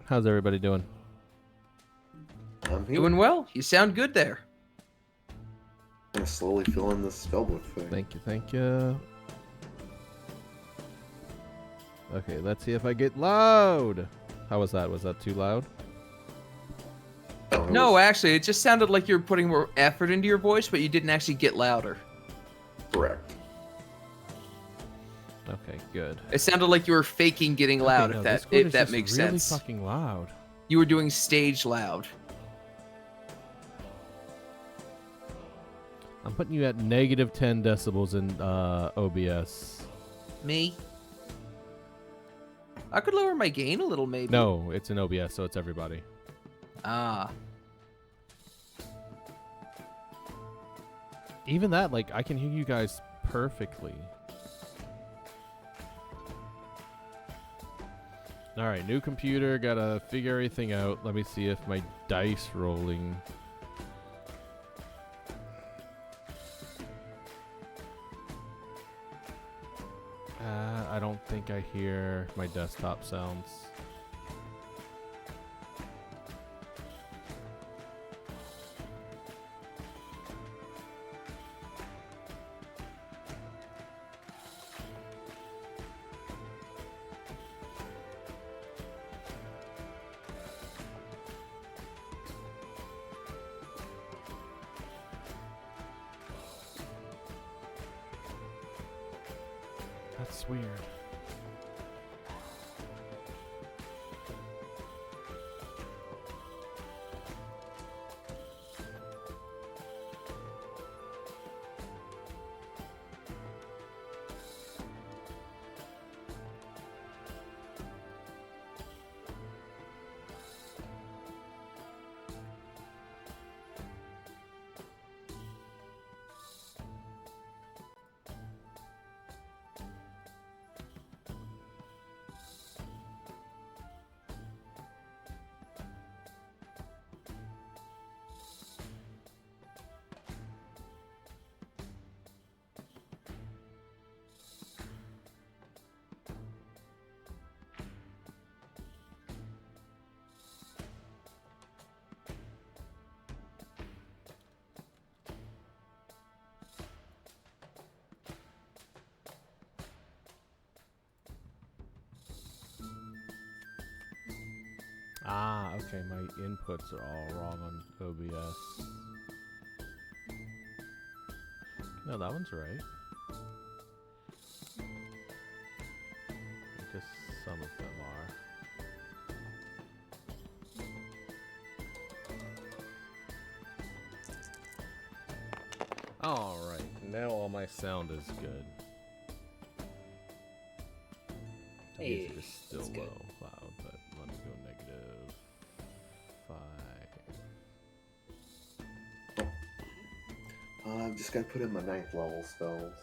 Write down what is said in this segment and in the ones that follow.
How's everybody doing? I'm here. Doing well. You sound good there. I'm slowly filling this spellbook thing. Thank you, thank you. Okay, let's see if I get loud. How was that? Was that too loud? Oh, it No, was actually, it just sounded like you were putting more effort into your voice, but you didn't actually get louder. correct. Okay, good. It sounded like you were faking getting loud. Okay, no, if that Discord if is that just makes really sense. fucking loud. You were doing stage loud. I'm putting you at negative 10 decibels in OBS. Me? I could lower my gain a little, maybe. No, it's in OBS, so it's everybody. Ah. Even that, like, I can hear you guys perfectly. Alright, new computer, gotta figure everything out. Let me see if my dice rolling... I don't think I hear my desktop sounds. That's weird. Ah, okay, my inputs are all wrong on OBS. No, that one's right. Just some of them are. Alright, now all my sound is good. The Hey, music is still that's good. loud, but let me go negative 5. I've just got to put in my 9th level spells.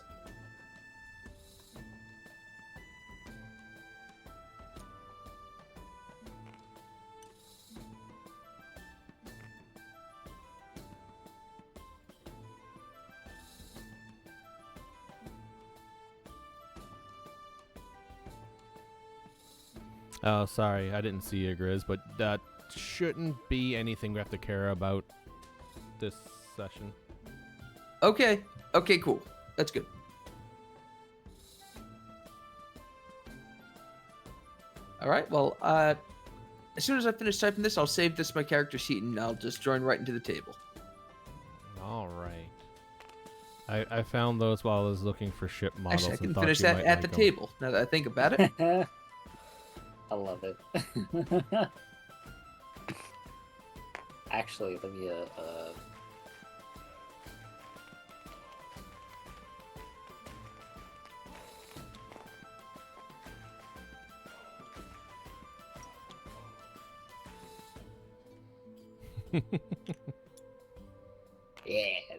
Oh, sorry, I didn't see you, Grizz, but that shouldn't be anything we have to care about this session. Okay. Okay, cool. That's good. All right. Well, as soon as I finish typing this, I'll save this my character sheet and I'll just join right into the table. All right. I found those while I was looking for ship models. Actually, I can and thought finish you that might at like the 'em. table. Now that I think about it. I love it. Actually, let me yeah,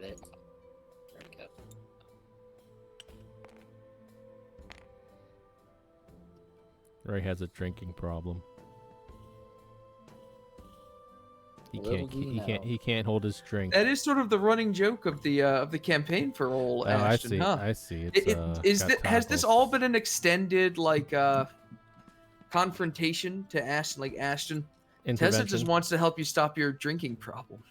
there we go. Ray has a drinking problem. He Little can't. do you He can't hold his drink. That is sort of the running joke of the campaign for old Oh, I Ashton, see. huh? I see. It's Has this tacos. all been an extended like confrontation to Ashton? Like Ashton Tessa just intervention. wants to help you stop your drinking problem.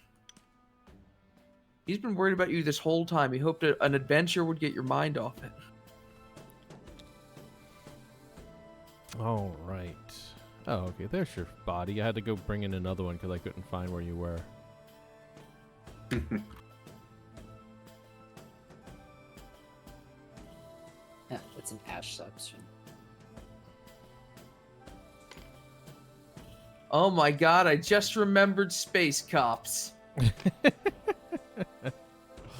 He's been worried about you this whole time. He hoped an adventure would get your mind off it. All right. Oh, okay. There's your body. I had to go bring in another one because I couldn't find where you were. Yeah, it's an ash section. Oh my god, I just remembered Space Cops.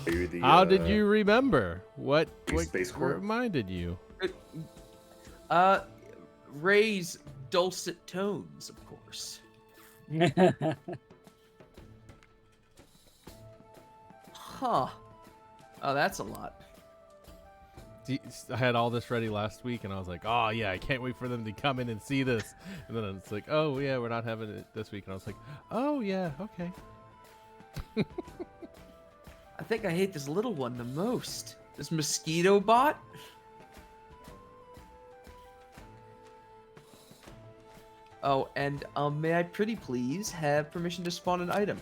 Are you the, How did you remember? What Space Corps? reminded you? Ray's dulcet tones, of course. Huh. Oh, that's a lot. See, I had all this ready last week, and I was like, "Oh yeah, I can't wait for them to come in and see this." And then it's like, "Oh yeah, we're not having it this week." And I was like, "Oh yeah, okay." I think I hate this little one the most. This mosquito bot? Oh, and may I pretty please have permission to spawn an item?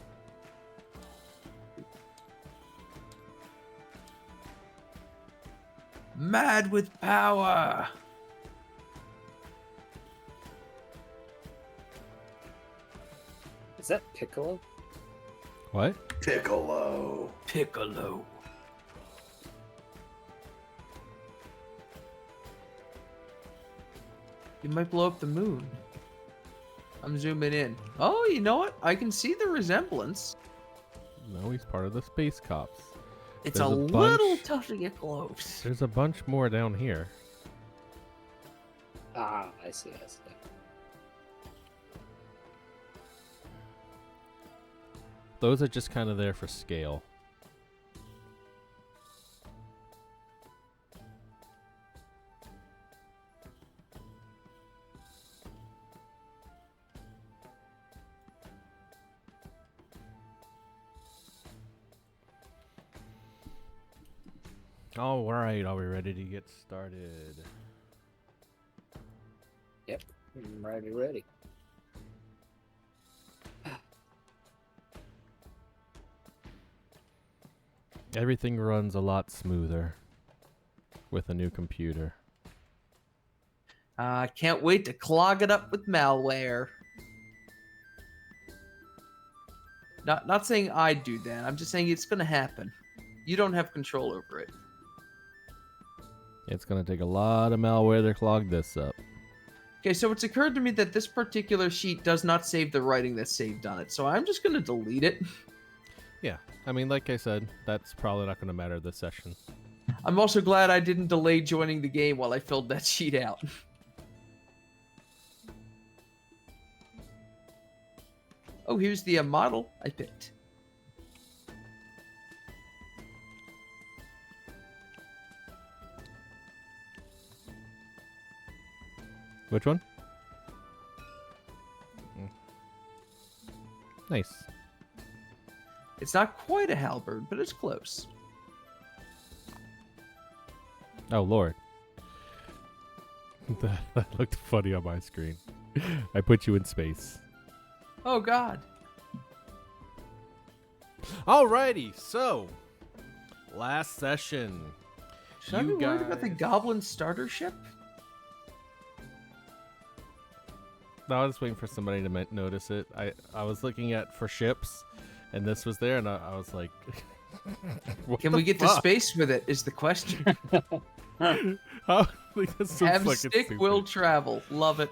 Mad with power! Is that Piccolo? What? Piccolo. Piccolo. You might blow up the moon. I'm zooming in. Oh, you know what? I can see the resemblance. No, he's part of the Space Cops. It's There's a a little bunch. tough to get close. There's a bunch more down here. Ah, I see. Those are just kind of there for scale. All right, are we ready to get started? I'm ready. Everything runs a lot smoother with a new computer. I can't wait to clog it up with malware. Not saying I'd do that. I'm just saying it's going to happen. You don't have control over it. It's gonna take a lot of malware to clog this up. Okay, so it's occurred to me that this particular sheet does not save the writing that's saved on it, so I'm just going to delete it. Yeah, I mean, like I said, that's probably not gonna matter this session. I'm also glad I didn't delay joining the game while I filled that sheet out. Oh, here's the model I picked. Which one? Nice. It's not quite a halberd, but it's close. Oh, Lord. That looked funny on my screen. I put you in space. Oh, God. Alrighty, so last session. Should I be worried about the goblin starter ship? No, I was waiting for somebody to notice it. I was looking at for ships, and this was there, and I was like, what Can the we get to fuck? space with it is the question. How? Like, that's so Have fucking stick stupid. will travel. Love it.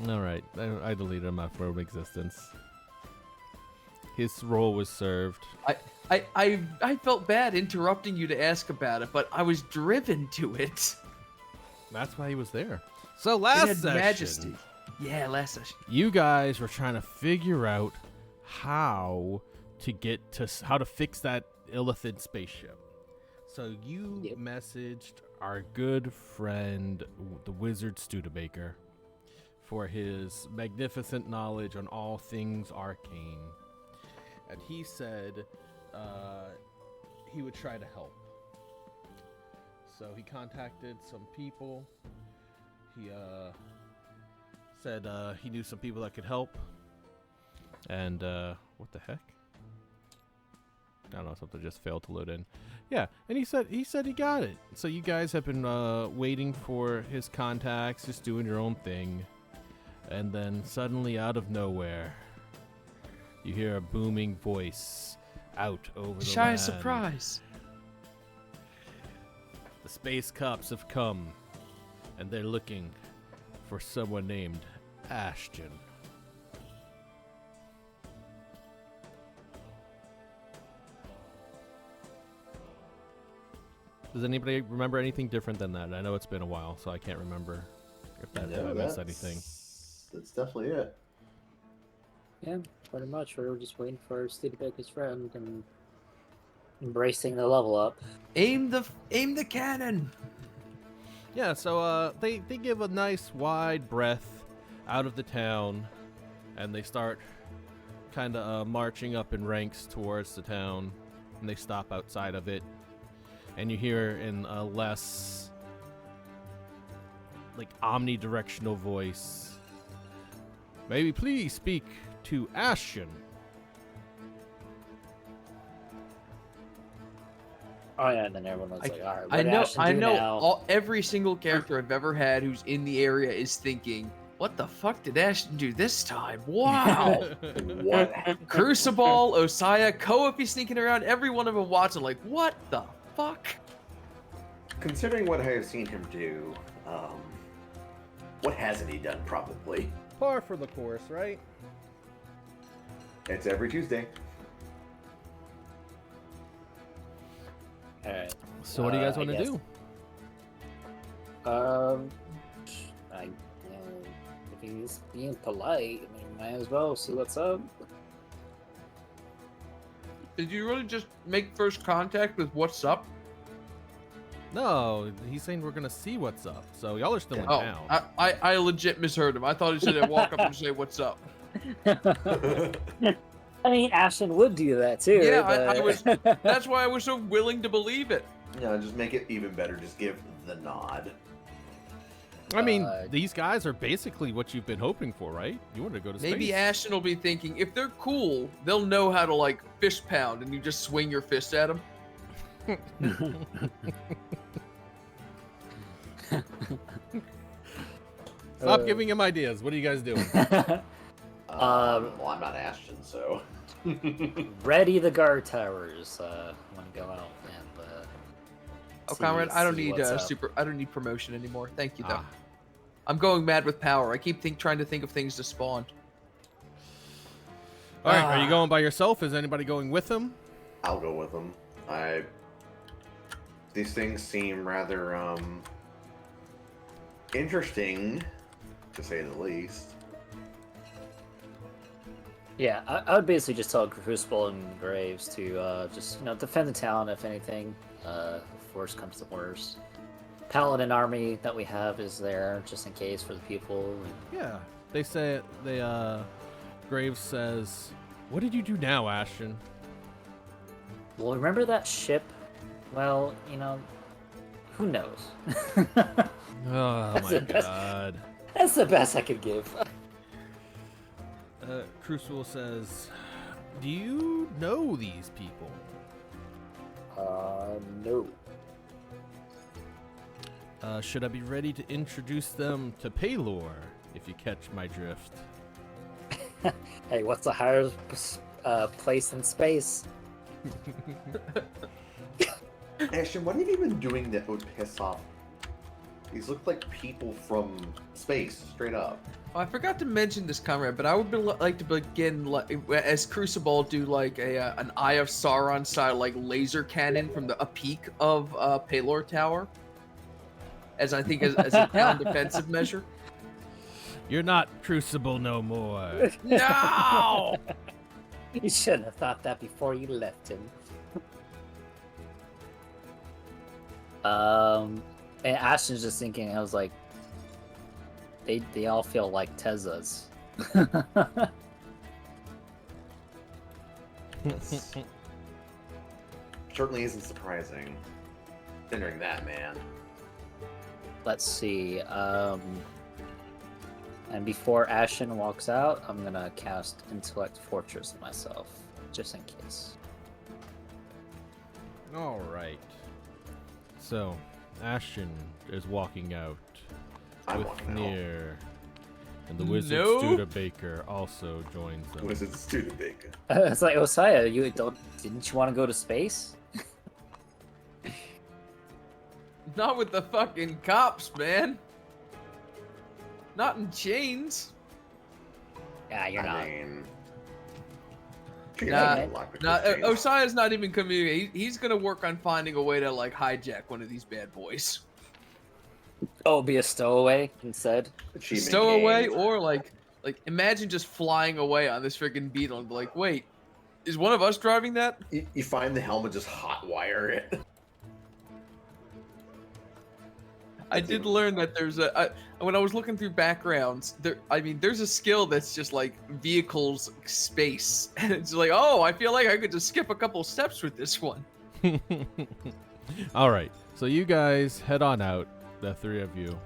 Alright, I deleted him out from existence. His role was served. I felt bad interrupting you to ask about it, but I was driven to it. That's why he was there. So It last had session, majesty. Yeah, last session. you guys were trying to figure out how to get to how to fix that Illithid spaceship. So you Yep. messaged our good friend, the wizard Studebaker, for his magnificent knowledge on all things arcane. And he said he would try to help. So he contacted some people. He said he knew some people that could help. And what the heck? I don't know, something just failed to load in. Yeah, and he said he got it. So you guys have been waiting for his contacts, just doing your own thing. And then suddenly out of nowhere, you hear a booming voice out over the Shine land. surprise. The space cops have come, and they're looking for someone named Ashton. Does anybody remember anything different than that? I know it's been a while, so I can't remember if I missed anything. That's definitely it. Yeah, pretty much. We were just waiting for Studebaker's friend and embracing the level up. Aim the cannon. Yeah, so they give a nice wide breath out of the town, and they start kind of marching up in ranks towards the town, and they stop outside of it, and you hear in a less like omnidirectional voice, "Maybe please speak to Ashton." Oh yeah, and then everyone was like, "All right, what I did know. Ashton I do know. now?" Every single character I've ever had who's in the area is thinking, "What the fuck did Ashton do this time? Wow!" What? Crucible, Osaya, Koa sneaking around. Every one of them watching, like, "What the fuck?" Considering what I have seen him do, what hasn't he done? Probably. Par for the course, right? It's every Tuesday. All right. So what do you guys I want to guess- do? I, if he's being polite, I mean, might as well see what's up. Did you really just make first contact with what's up? No, he's saying we're gonna see what's up. So y'all are still in Oh, town. I legit misheard him. I thought he said I'd walk up and say what's up. I mean, Ashton would do that too. Yeah, I but- was- That's why I was so willing to believe it. Yeah, just make it even better. Just give the nod. I mean, uh, these guys are basically what you've been hoping for, right? You want to go to space. Maybe Ashton will be thinking, if they're cool, they'll know how to, like, fist pound, and you just swing your fist at them. Stop giving him ideas. What are you guys doing? Well, I'm not Ashton, so. Ready the guard towers. Want to go out and. Oh, see- comrade, I don't see need what's up. I don't need promotion anymore. Thank you, though. Ah. I'm going mad with power. I keep trying to think of things to spawn. All right, are you Ah. going by yourself? Is anybody going with him? I'll go with him. These things seem rather interesting, to say the least. Yeah, I would basically just tell Crucible and Graves to just defend the town if anything. If worst comes to worst. Paladin army that we have is there just in case for the people. Yeah. They say Graves says, "What did you do now, Ashton?" Well, remember that ship? Well, who knows? Oh That's my the best. god. That's the best I could give. Crucible says, "Do you know these people?" No. Should I be ready to introduce them to Paylor, if you catch my drift? Hey, what's the highest place in space? Ashton, what have you been doing that would piss off? These look like people from space, straight up. Oh, I forgot to mention this, comrade, but I would like to begin as Crucible do like an Eye of Sauron style like laser cannon from a peak of Paylor Tower, as I think as a town defensive measure. You're not Crucible no more. No. You shouldn't have thought that before you left him. And Ashton's just thinking, I was like, they all feel like Tezza's. That's certainly isn't surprising. Considering that, man. Let's see. And before Ashen walks out, I'm gonna cast Intellect Fortress myself, just in case. All right. So, Ashton is walking out I'm with walking out. Nier, and the wizard No. Studebaker also joins them. Wizard Studebaker. It's like, Osiah, didn't you want to go to space? Not with the fucking cops, man. Not in chains. Yeah, you're not. Osiah's not even communicating. He's gonna work on finding a way to like hijack one of these bad boys. Oh, be a stowaway instead. Achievement Stowaway, gained. or like imagine just flying away on this freaking beetle and be like, wait, is one of us driving that? You find the helmet, just hot wire it. I did learn that there's when I was looking through backgrounds, there's a skill that's just like vehicles space, and it's like, oh, I feel like I could just skip a couple steps with this one. All right. So you guys head on out, the three of you.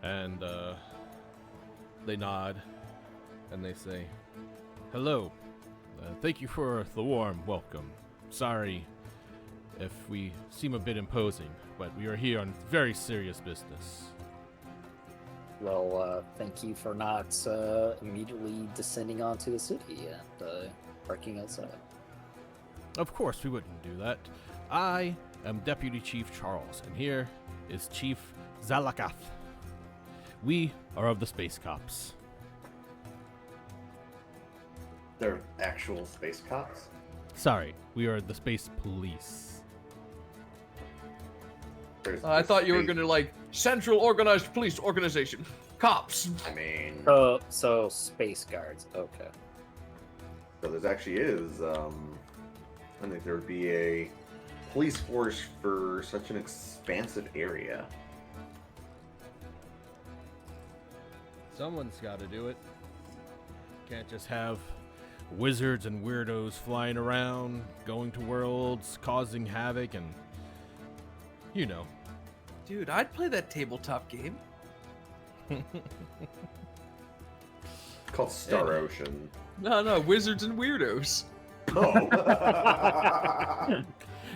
And they nod and they say, "Hello. Thank you for the warm welcome. Sorry if we seem a bit imposing, but we are here on very serious business." Well, thank you for not immediately descending onto the city and parking outside. Of course, we wouldn't do that. I am Deputy Chief Charles, and here is Chief Zalakath. We are of the Space Cops. They're actual space cops. Sorry, we are the Space Police. There's I the thought you were space- gonna like Central Organized Police Organization, cops. I mean, So space guards. Okay. so there's actually is. I think there would be a police force for such an expansive area. Someone's got to do it. Can't just have wizards and weirdos flying around, going to worlds, causing havoc, and you know. Dude, I'd play that tabletop game. It's called Star Ocean. No, wizards and weirdos. Oh.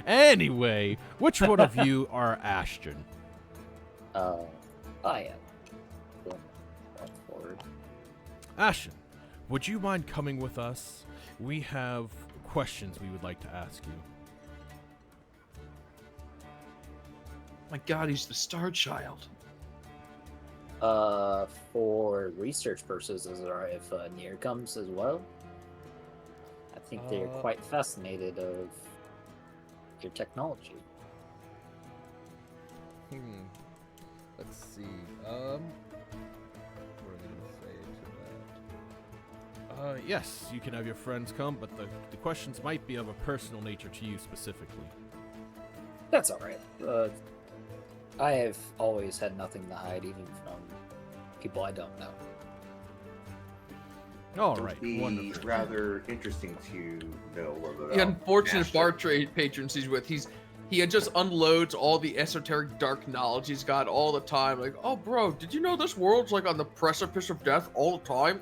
Anyway, which one of you are Ashton? I am. Going forward. Ashton, would you mind coming with us? We have questions we would like to ask you. My God, he's the Star Child. For research purposes, is it alright if Nier comes as well? I think they're quite fascinated of your technology. Let's see. What am I gonna say to that? Yes, you can have your friends come, but the questions might be of a personal nature to you specifically. That's alright. I have always had nothing to hide, even from people I don't know. All It right, would be wonderful. rather interesting to know a little bit The about unfortunate Ashton. bar trade patrons he's with, he just unloads all the esoteric dark knowledge he's got all the time. Like, oh, bro, did you know this world's like on the precipice of death all the time?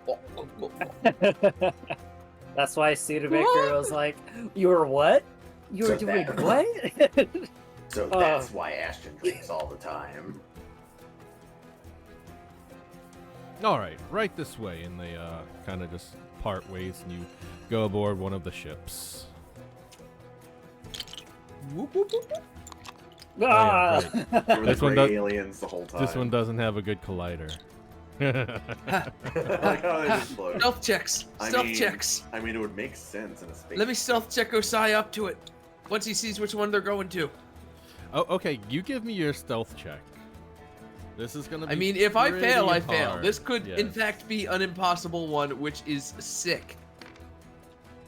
That's why Studebaker was like, "You were what? You were So doing that- what?" So that's why Ashton drinks all the time. All right, right this way, and they kind of just part ways, and you go aboard one of the ships. Whoop, whoop, whoop, whoop. Ah! right. There were This the one gray does- aliens the whole time. This one doesn't have a good collider. Like how they just float. Stealth checks. Stealth mean, checks. I mean, it would make sense in a space. Let me stealth check Osai up to it. Once he sees which one they're going to. Oh, okay. You give me your stealth check. This is gonna be. I mean, if I fail, I pretty fail. hard. This could, in Yes. fact, be an impossible one, which is sick.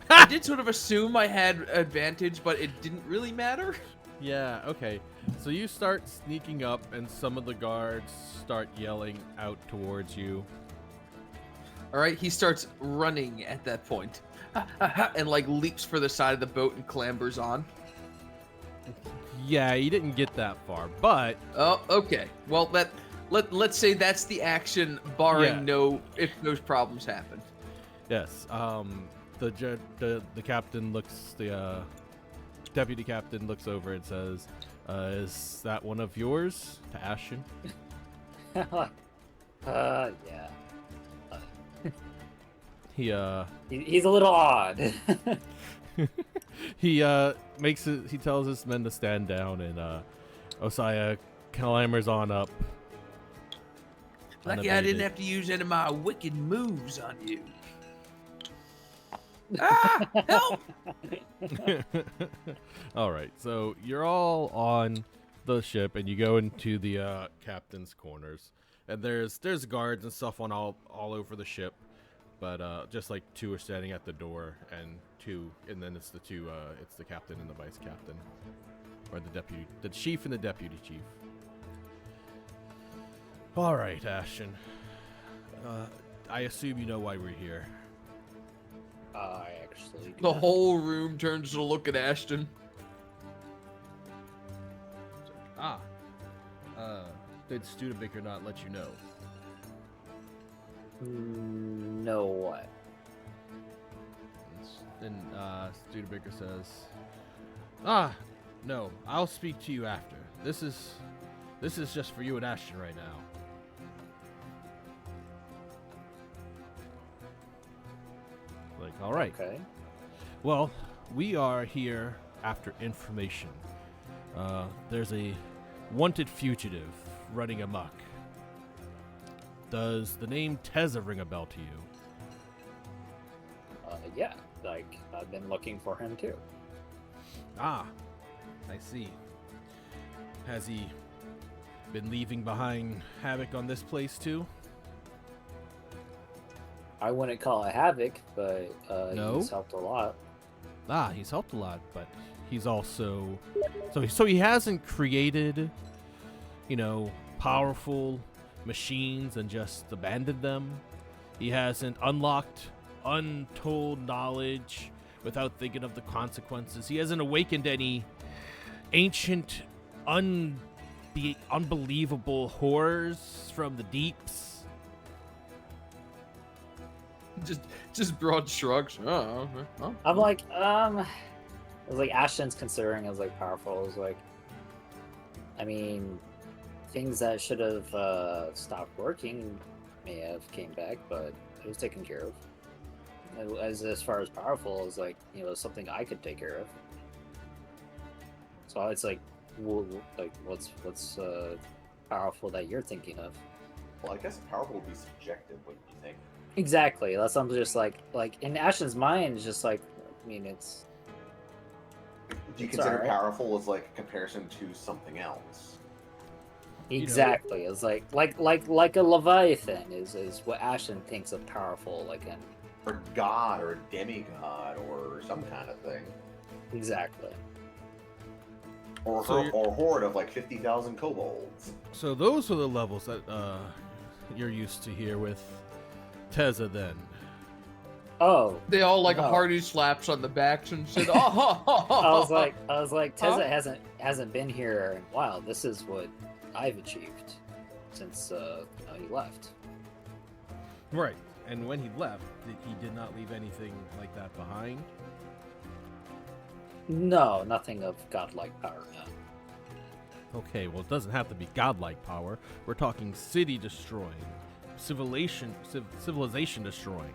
I did sort of assume I had advantage, but it didn't really matter. Yeah. Okay. So you start sneaking up, and some of the guards start yelling out towards you. All right, he starts running at that point, and like leaps for the side of the boat and clambers on. Yeah, you didn't get that far, but Oh, okay. Well, let's say that's the action, barring Yeah. if those problems happen. Yes. The captain looks the deputy captain looks over and says, "Is that one of yours?" To Ashton. Yeah. He He's a little odd. he he tells his men to stand down, and Osaya clambers on up. Lucky I didn't have to use any of my wicked moves on you. Ah, help! All right, so you're all on the ship, and you go into the captain's quarters, and there's guards and stuff on all over the ship, but just like 2 are standing at the door, and then it's it's the captain and the vice captain, or the chief and the deputy chief. All right, Ashton. I assume you know why we're here. I actually. The whole room turns to look at Ashton. Did Studebaker not let you know? No what? Then Studebaker says, no, I'll speak to you after. This is just for you and Ashton right now. Like, all right. Okay. Well, we are here after information. There's a wanted fugitive running amok. Does the name Teza ring a bell to you? Yeah, like I've been looking for him too. Ah, I see. Has he been leaving behind havoc on this place too? I wouldn't call it havoc, but No? he's helped a lot. Ah, he's helped a lot, but he's also so he hasn't created, powerful machines and just abandoned them. He hasn't unlocked untold knowledge without thinking of the consequences. He hasn't awakened any ancient, unbelievable horrors from the deeps. Just broad shrugs. Oh. I'm like, I was like, Ashton's considering as like powerful. I was like, I mean, things that should have stopped working may have came back, but it was taken care of. As far as powerful as like, something I could take care of. So it's like, what's powerful that you're thinking of? Well, I guess powerful would be subjective, wouldn't you think? Exactly. That's something just like in Ashton's mind, it's just like, I mean, it's. Do you It's consider alright. powerful as like a comparison to something else? Exactly. It's like a Leviathan is what Ashton thinks of powerful, like in Or god, or a demigod, or some kind of thing. exactly. Or So you're- or a horde of like 50,000 kobolds. So those are the levels that you're used to here with Teza then. Oh, They all like No. hearty slaps on the backs and said, "Oh!" I was like, Teza Huh? hasn't been here in a while. This is what I've achieved since he left. Right. And when he left, he did not leave anything like that behind. No, nothing of godlike power. No. Okay, well, it doesn't have to be godlike power. We're talking city destroying, civilization destroying.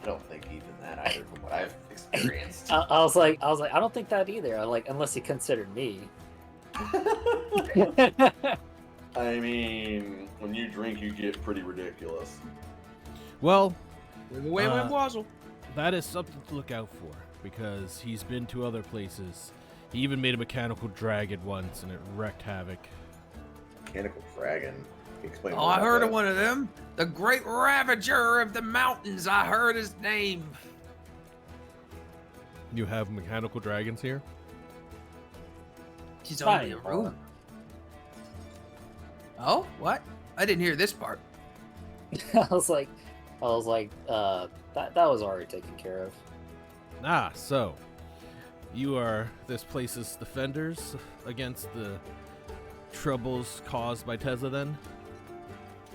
I don't think even that either, from what I've experienced. I was like, I don't think that either. I like, unless he considered me. I mean, when you drink, you get pretty ridiculous. Well, Wait, Wazzle. that is something to look out for because he's been to other places. He even made a mechanical dragon once, and it wreaked havoc. Mechanical dragon. Can you explain Oh, more I about heard of that? one of them. The Great Ravager of the Mountains. I heard his name. You have mechanical dragons here? He's Not only a anymore. rumor. Oh, what? I didn't hear this part. I was like, that was already taken care of. Ah, so you are this place's defenders against the troubles caused by Tezza then?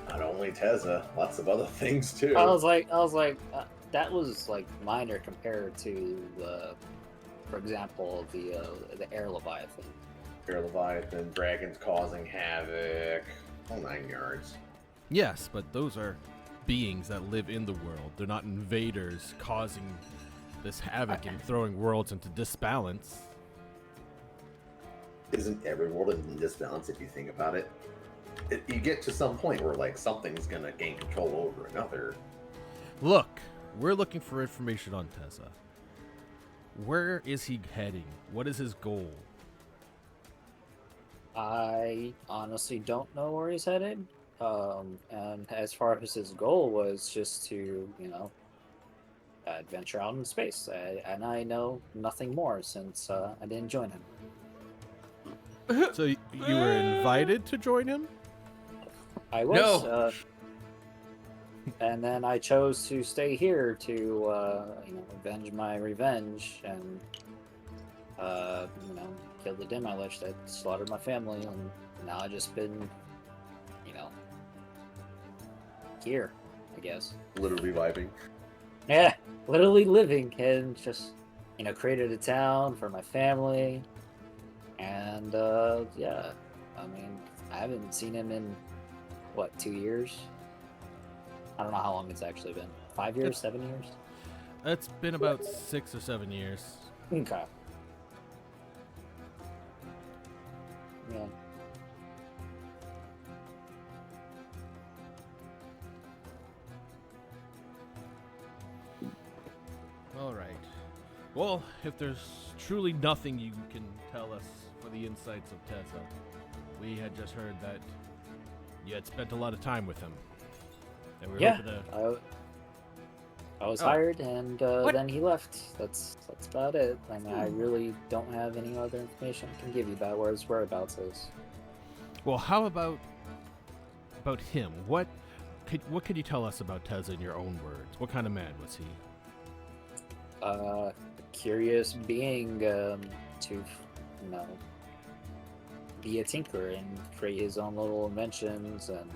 Not only Tezza, lots of other things too. I was like, that was like minor compared to for example, the Air Leviathan. Air Leviathan, dragons causing havoc, whole 9 yards. Yes, but those are beings that live in the world. They're not invaders causing this havoc and throwing worlds into disbalance. Isn't every world in disbalance if you think about it? You get to some point where like something's gonna gain control over another. Look, we're looking for information on Tezza. Where is he heading? What is his goal? I honestly don't know where he's headed. And as far as his goal was just to, adventure out in space. And I know nothing more since I didn't join him. So you were invited to join him? I was. No. And then I chose to stay here to, avenge my revenge and, kill the Demi-Lich that slaughtered my family. And now I've just been, here, I guess. Literally vibing. Yeah, literally living and just, created a town for my family. And, yeah, I mean, I haven't seen him in, 2 years? I don't know how long it's actually been. 5 years? 7 years? It's been about 6 or 7 years. Okay. Yeah. All right. Well, if there's truly nothing you can tell us for the insights of Tezza, we had just heard that you had spent a lot of time with him. And we were Yeah, hoping to... I was Oh. hired, and What? then he left. That's about it. I mean, I really don't have any other information I can give you about where his whereabouts is. Well, how about him? What could you tell us about Tezza in your own words? What kind of man was he? A curious being to, be a tinker and create his own little inventions and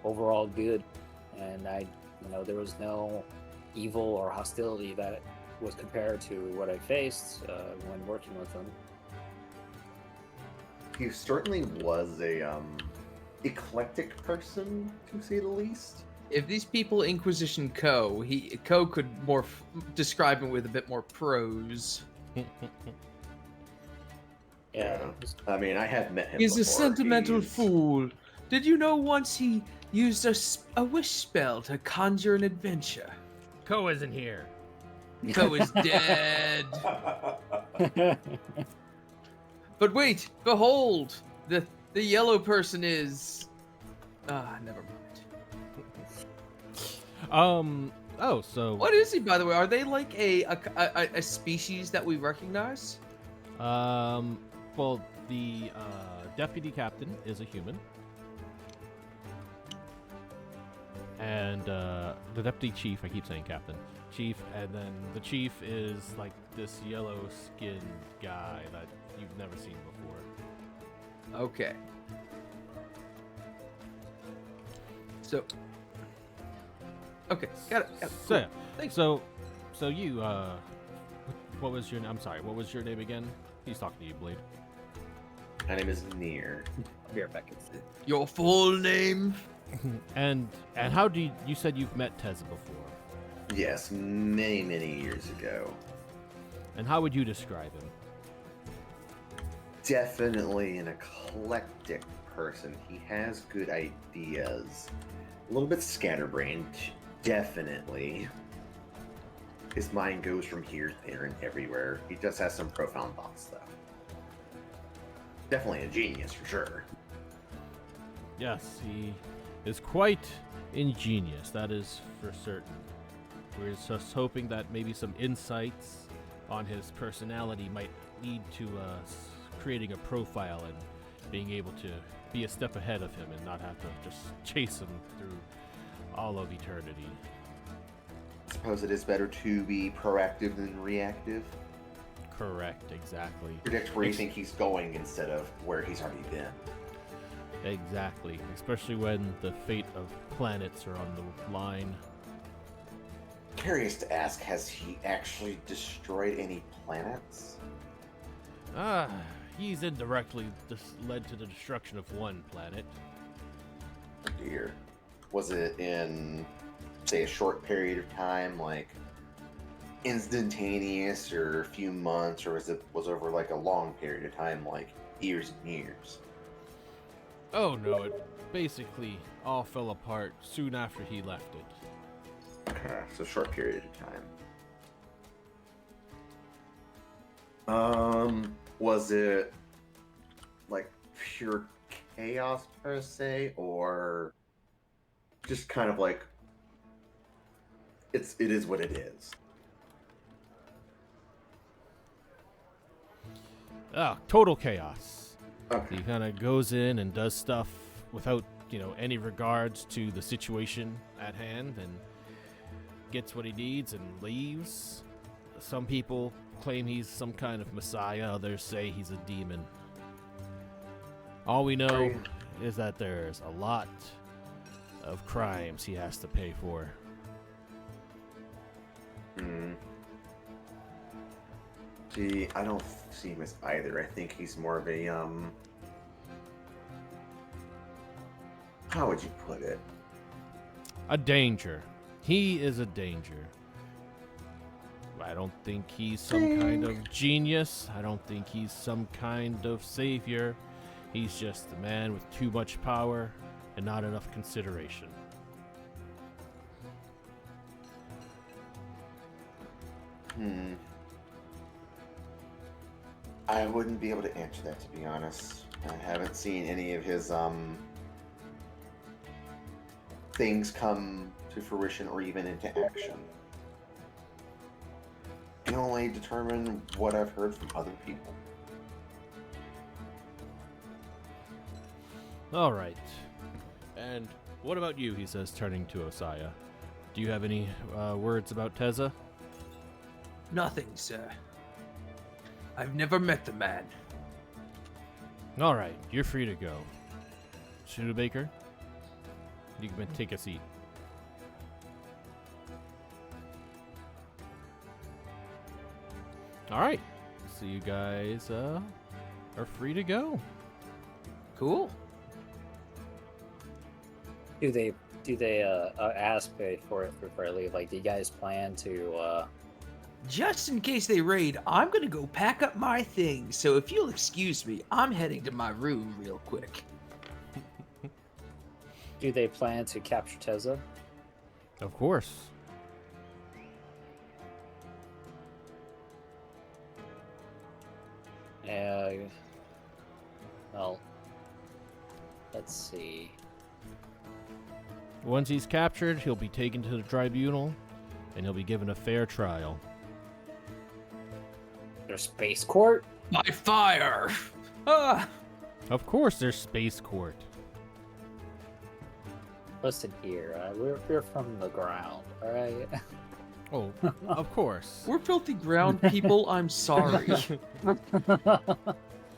overall good. And there was no evil or hostility that was compared to what I faced when working with him. He certainly was a eclectic person, to say the least. If these people Inquisition Co, Co could more describe him with a bit more prose. Yeah. I mean, I have met him He's a before. sentimental He's- fool. Did you know once he used a wish spell to conjure an adventure? Co isn't here. Co is dead. But wait, behold, the yellow person is. Never mind. Oh, so What is he, by the way? Are they like a species that we recognize? well, the deputy captain is a human. And the deputy chief, I keep saying captain, chief, and then the chief is like this yellow-skinned guy that you've never seen before. Okay. So. Okay, got it. So, yeah. Thanks. So you, what was your? I'm sorry. What was your name again? He's talking to you, Blade. My name is Nier. I'll be right back. Your full name? And how do you said you've met Tezza before? Yes, many, many years ago. And how would you describe him? Definitely an eclectic person. He has good ideas. A little bit scatterbrained, definitely. His mind goes from here, there, and everywhere. He just has some profound thoughts, though. Definitely a genius, for sure. Yes, he is quite ingenious, that is for certain. We're just hoping that maybe some insights on his personality might lead to creating a profile and being able to be a step ahead of him and not have to just chase him through all of eternity. I suppose it is better to be proactive than reactive. Correct, exactly. Predict where you think he's going instead of where he's already been. Exactly, especially when the fate of planets are on the line. Curious to ask, has he actually destroyed any planets? He's indirectly led to the destruction of one planet. Oh dear. Was it in, say, a short period of time, like instantaneous, or a few months, or was over like a long period of time, like years and years? Oh no, it basically all fell apart soon after he left it. Okay, so short period of time. Was it like pure chaos per se, or just kind of like it is what it is? Total chaos. Okay. He kind of goes in and does stuff without, any regards to the situation at hand, and gets what he needs and leaves. Some people claim he's some kind of messiah, others say he's a demon. All we know is that there's a lot of crimes he has to pay for. See, I don't see him as either. I think he's more of a how would you put it? A danger. He is a danger. I don't think he's some kind of genius. I don't think he's some kind of savior. He's just a man with too much power and not enough consideration. I wouldn't be able to answer that, to be honest. I haven't seen any of his things come to fruition or even into action. I can only determine what I've heard from other people. All right. And what about you, he says, turning to Osaya. Do you have any words about Teza? Nothing, sir. I've never met the man. All right, you're free to go. Studebaker, you can take a seat. All right, so you guys are free to go. Cool. Do they ask before I leave? Like, do you guys plan to? Just in case they raid, I'm gonna go pack up my things. So if you'll excuse me, I'm heading to my room real quick. Do they plan to capture Teza? Of course. Well, let's see. Once he's captured, he'll be taken to the tribunal, and he'll be given a fair trial. Their space court? By fire! Ah! Of course, there's space court. Listen here, we're from the ground, all right? Oh, of course. We're filthy ground people, I'm sorry.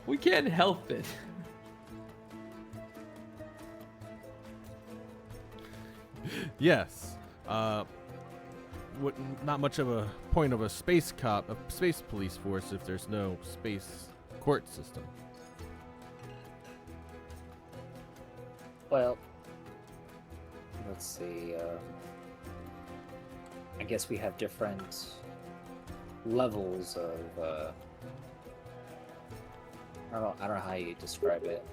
We can't help it. Yes. Not much of a point of a space police force if there's no space court system. Well, let's see. I guess we have different levels of. I don't know how you describe it.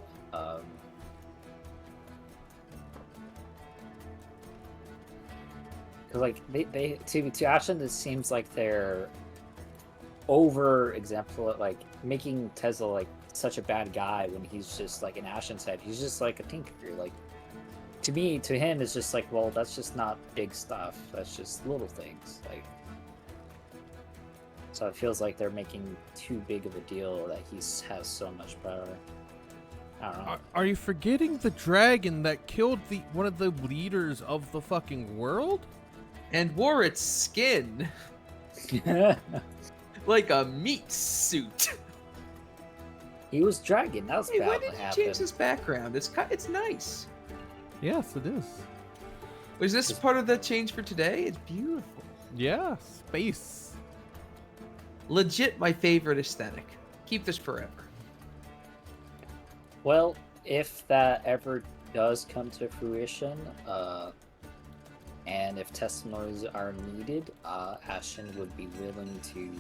Because like they to Ashton, it seems like they're over example, like making Tesla like such a bad guy when he's just like in Ashton's head, he's just like a tinkerer. Like to him, it's just like, well, that's just not big stuff. That's just little things. Like so, it feels like they're making too big of a deal that he has so much power. I don't know. Are you forgetting the dragon that killed one of the leaders of the fucking world? And wore its skin like a meat suit. He was dragging. That was Hey, why bad. did What you happened? change this background? It's nice. Yes, it is. Was this part of the change for today? It's beautiful. Yeah, space. Legit my favorite aesthetic. Keep this forever. Well, if that ever does come to fruition, and if testimonies are needed, Ashton would be willing to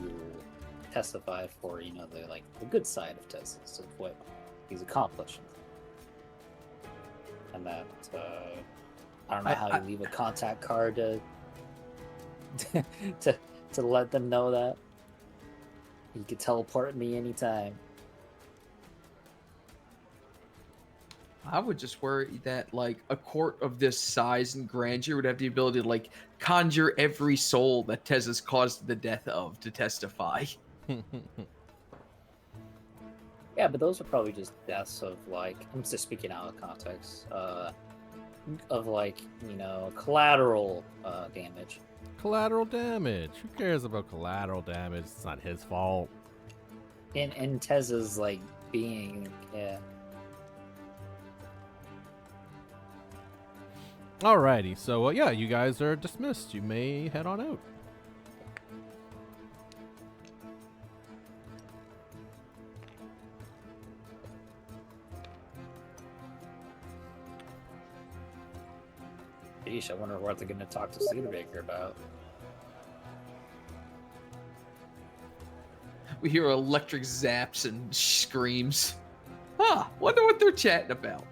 testify for, you know, the good side of Teslas, of what he's accomplished. And that, I don't know how you leave a contact card to to let them know that. You could teleport me anytime. I would just worry that like a court of this size and grandeur would have the ability to like conjure every soul that Tez has caused the death of to testify. Yeah, but those are probably just deaths of like, I'm just speaking out of context, of like, you know, collateral damage. Collateral damage. Who cares about collateral damage? It's not his fault. In Tez's like being, yeah. Alrighty, so yeah, you guys are dismissed. You may head on out. Yeesh, I wonder what they're gonna talk to Studebaker about. We hear electric zaps and screams. Huh, wonder what they're chatting about.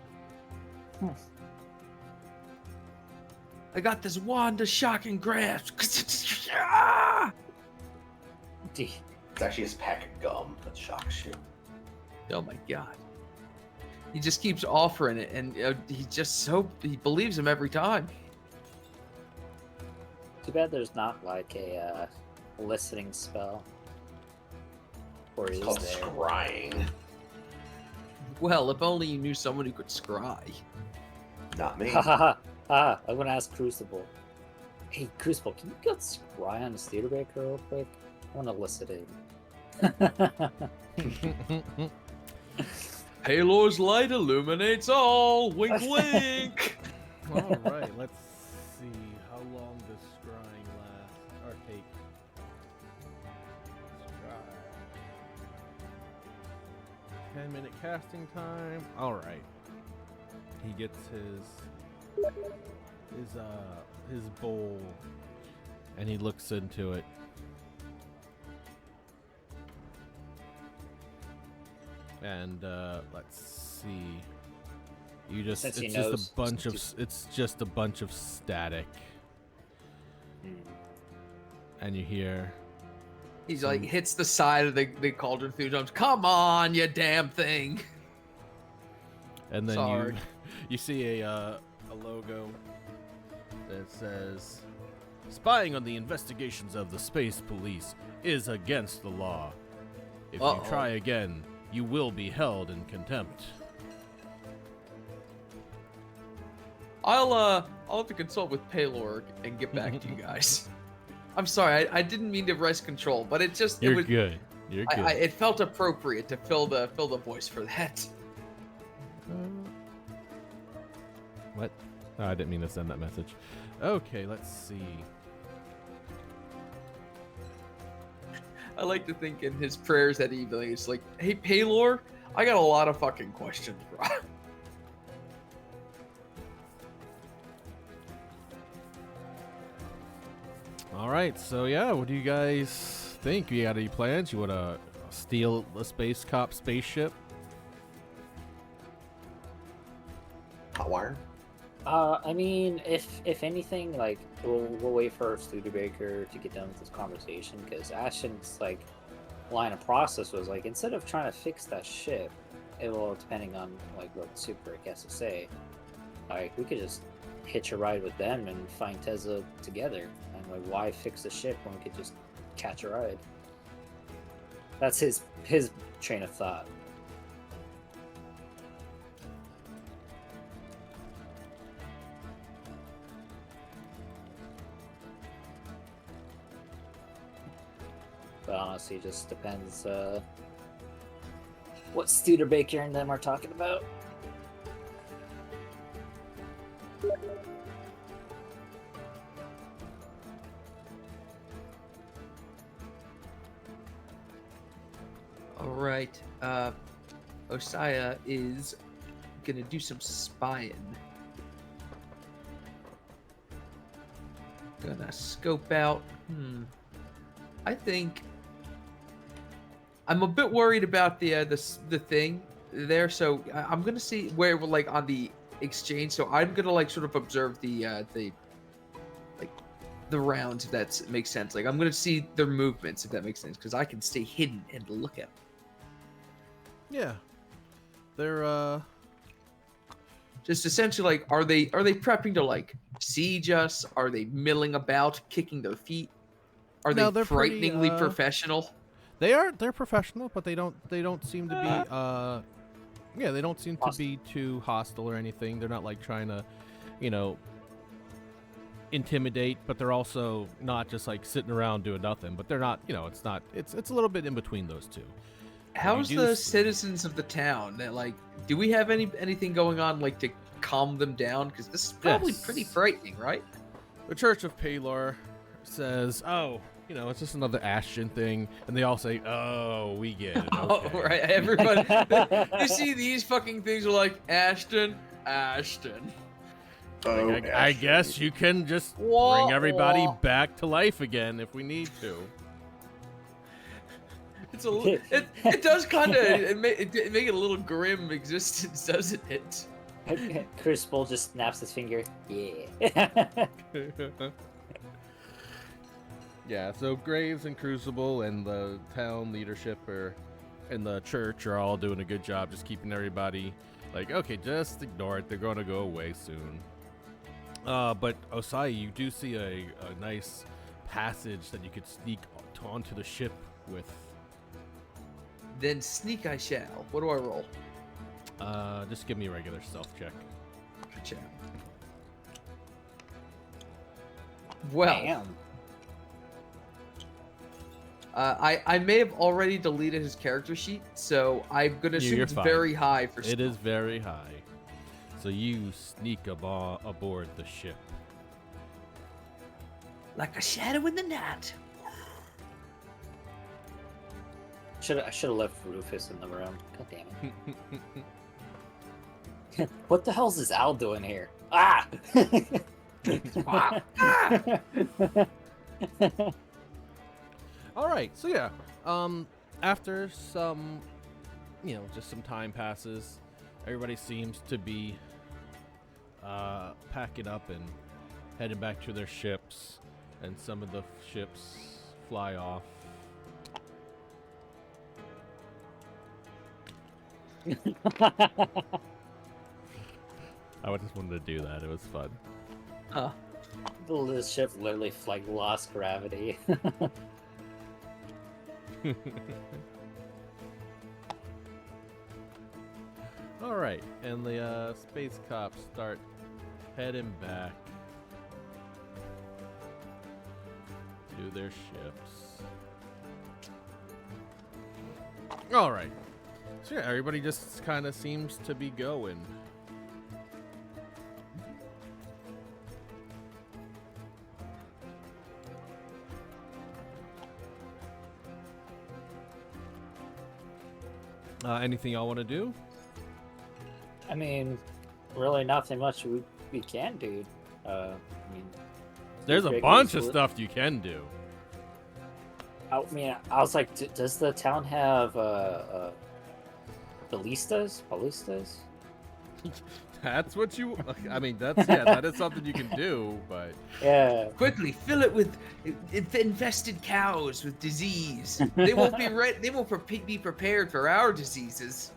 I got this wand of shocking grasp. Ah! D- It's actually his pack of gum that shocks shit. Oh my god. He just keeps offering it, and he believes him every time. Too bad there's not like a listening spell. Or It's is called there? scrying. Well, if only you knew someone who could scry. Not me. Ha ha ha! Ah, I'm gonna ask Crucible. Hey, Crucible, can you go scry on the Studebaker real quick? I wanna listen in. Halor's light illuminates all. Wink, wink. Alright, let's see. How long does scrying last? Or take? Scry. 10-minute casting time. Alright. He gets his bowl and he looks into it. And let's see. You just Since he it's just knows, a bunch of since it's just a bunch of static, and you hear He's like hits the side of the cauldron through jumps. Come on, you damn thing. and then Sorry. you see a logo that says spying on the investigations of the space police is against the law. If Uh-oh. you try again, you will be held in contempt. I'll have to consult with Paylor and get back to you guys. I'm sorry, I didn't mean to wrest control, but it just You're it was good. You're good. it felt appropriate to fill the voice for that. What? Oh, I didn't mean to send that message. Okay, let's see. I like to think in his prayers that evening, it's like, hey Paylor, I got a lot of fucking questions, bro. All right, so yeah, what do you guys think? You got any plans? You want to steal a space cop spaceship? Hotwire? I mean, if anything, like we'll wait for Studebaker to get done with this conversation, because Ashton's like line of process was like, instead of trying to fix that ship, it will, depending on like what Super has to say, like we could just hitch a ride with them and find Tesla together, and like why fix the ship when we could just catch a ride? That's his train of thought. But honestly, it just depends what Studebaker and them are talking about. All right. Osaya is gonna do some spying. Gonna scope out. I think I'm a bit worried about the thing there, so I'm gonna see where we're like on the exchange. So I'm gonna like sort of observe the rounds, if that makes sense. Like I'm gonna see their movements, if that makes sense, because I can stay hidden and look at them. Yeah. They're Just essentially, like, are they prepping to like siege us? Are they milling about, kicking their feet? Are No, they they're pretty, frighteningly professional? they're professional, but they don't seem to be they don't seem to be too hostile or anything. They're not like trying to, intimidate, but they're also not just like sitting around doing nothing. But they're not, it's a little bit in between those two. How's you do the see- citizens of the town? That like, do we have anything going on like to calm them down? Because this is probably Yes. pretty frightening, right? The Church of Palor says, "Oh, it's just another Ashton thing," and they all say, "Oh, we get it." Oh, okay." right. Everybody, you see these fucking things are like Ashton. Oh, Like, I guess you can just Wah, bring everybody wah. back to life again if we need to. It's it does kind of make it a little grim existence, doesn't it? Crucible just snaps his finger. Yeah. Yeah, so Graves and Crucible and the town leadership and the church are all doing a good job just keeping everybody like, okay, just ignore it. They're going to go away soon. But Osai, you do see a nice passage that you could sneak onto the ship with. Then sneak I shall. What do I roll? Just give me a regular stealth check. Gotcha. Well, Damn. I may have already deleted his character sheet, so I'm gonna assume You're it's fine. very high for. It is very high. So you sneak aboard the ship. like a shadow in the night. I should have left Rufus in the room. God damn it. What the hell's this owl doing here? Ah! All right, so yeah, after some, just some time passes, everybody seems to be packing up and heading back to their ships, and some of the ships fly off. I just wanted to do that. It was fun. Huh. This ship literally like lost gravity. All right, and the space cops start heading back to their ships. All right, so yeah, everybody just kind of seems to be going. Anything y'all want to do? I mean, really nothing much we can do. There's a Big bunch of is- stuff you can do. I mean, I was like, does the town have ballistas? Ballistas? That's what you. I mean, that is something you can do, but Yeah. Quickly, fill it with infested cows with disease. They won't be They won't be prepared for our diseases.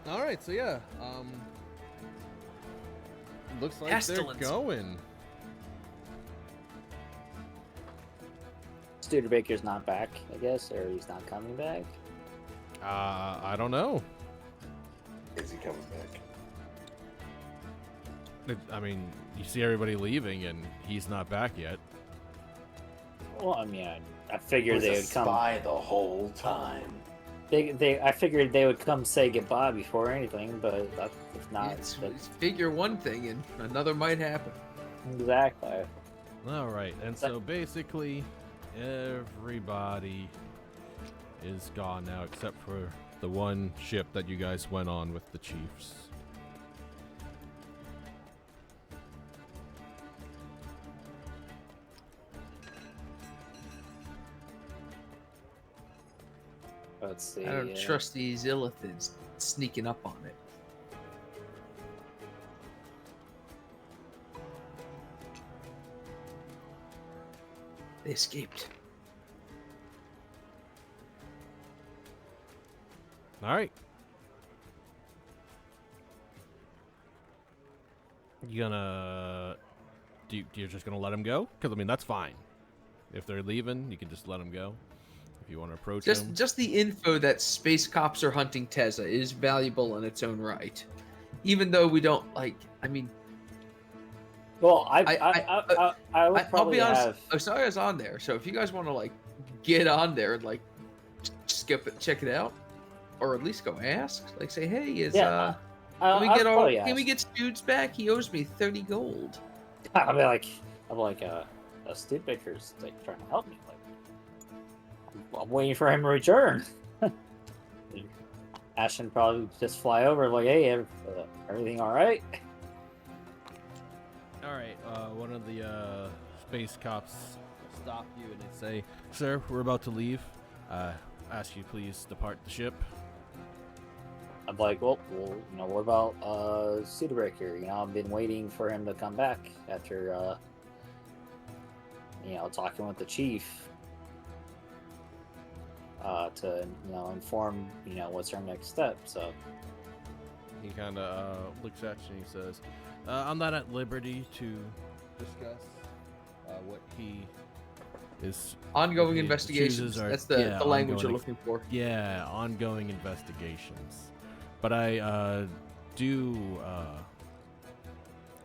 all right. So yeah, looks like Pestilence. they're going. Studebaker's not back, I guess, or he's not coming back. I don't know. Is he coming back? I mean, you see everybody leaving, and he's not back yet. Well, I mean, I figured Was they a would come. spy the whole time. I figured they would come say goodbye before anything, but if not, It's figure one thing and another might happen. exactly. All right, and so basically, everybody is gone now except for the one ship that you guys went on with the chiefs. Let's see. I don't trust these Illithids sneaking up on it. They escaped. All right. You're just gonna let them go? Because I mean that's fine. If they're leaving, you can just let them go. If you want to approach them. Just the info that space cops are hunting Tezza is valuable in its own right, even though we don't like. I mean, Well, I would I'll probably be honest. have. Osaria's on there, so if you guys want to like get on there and like skip it, check it out, or at least go ask, like say, hey, is Yeah, can we I'd get probably can we ask. get Studes back? He owes me 30 gold. I'm like, Studebaker's like trying to help me. Like, I'm waiting for him to return. Ashton probably just fly over, like, hey, everything all right? All right. One of the space cops stop you and they say, "Sir, we're about to leave. Ask you please depart the ship." I'm like, well, what about Studebaker? I've been waiting for him to come back after, talking with the chief. To inform what's our next step. So He kind of looks at you and he says, "I'm not at liberty to discuss what he is." Ongoing he investigations. chooses are- That's the yeah, language you're ongoing looking for. Yeah, ongoing investigations. But I do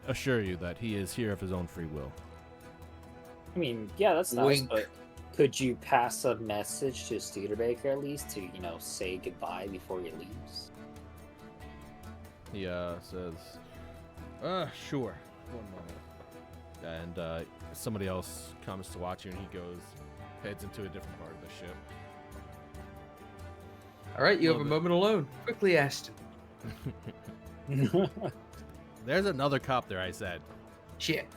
assure you that he is here of his own free will. I mean, yeah, that's nice, Wink. but could you pass a message to Studebaker at least to say goodbye before he leaves? He says, sure. One moment. And somebody else comes to watch you and he heads into a different part of the ship. All right, you have a Little bit. moment alone. Quickly, Ashton. There's another cop there, I said. Shit.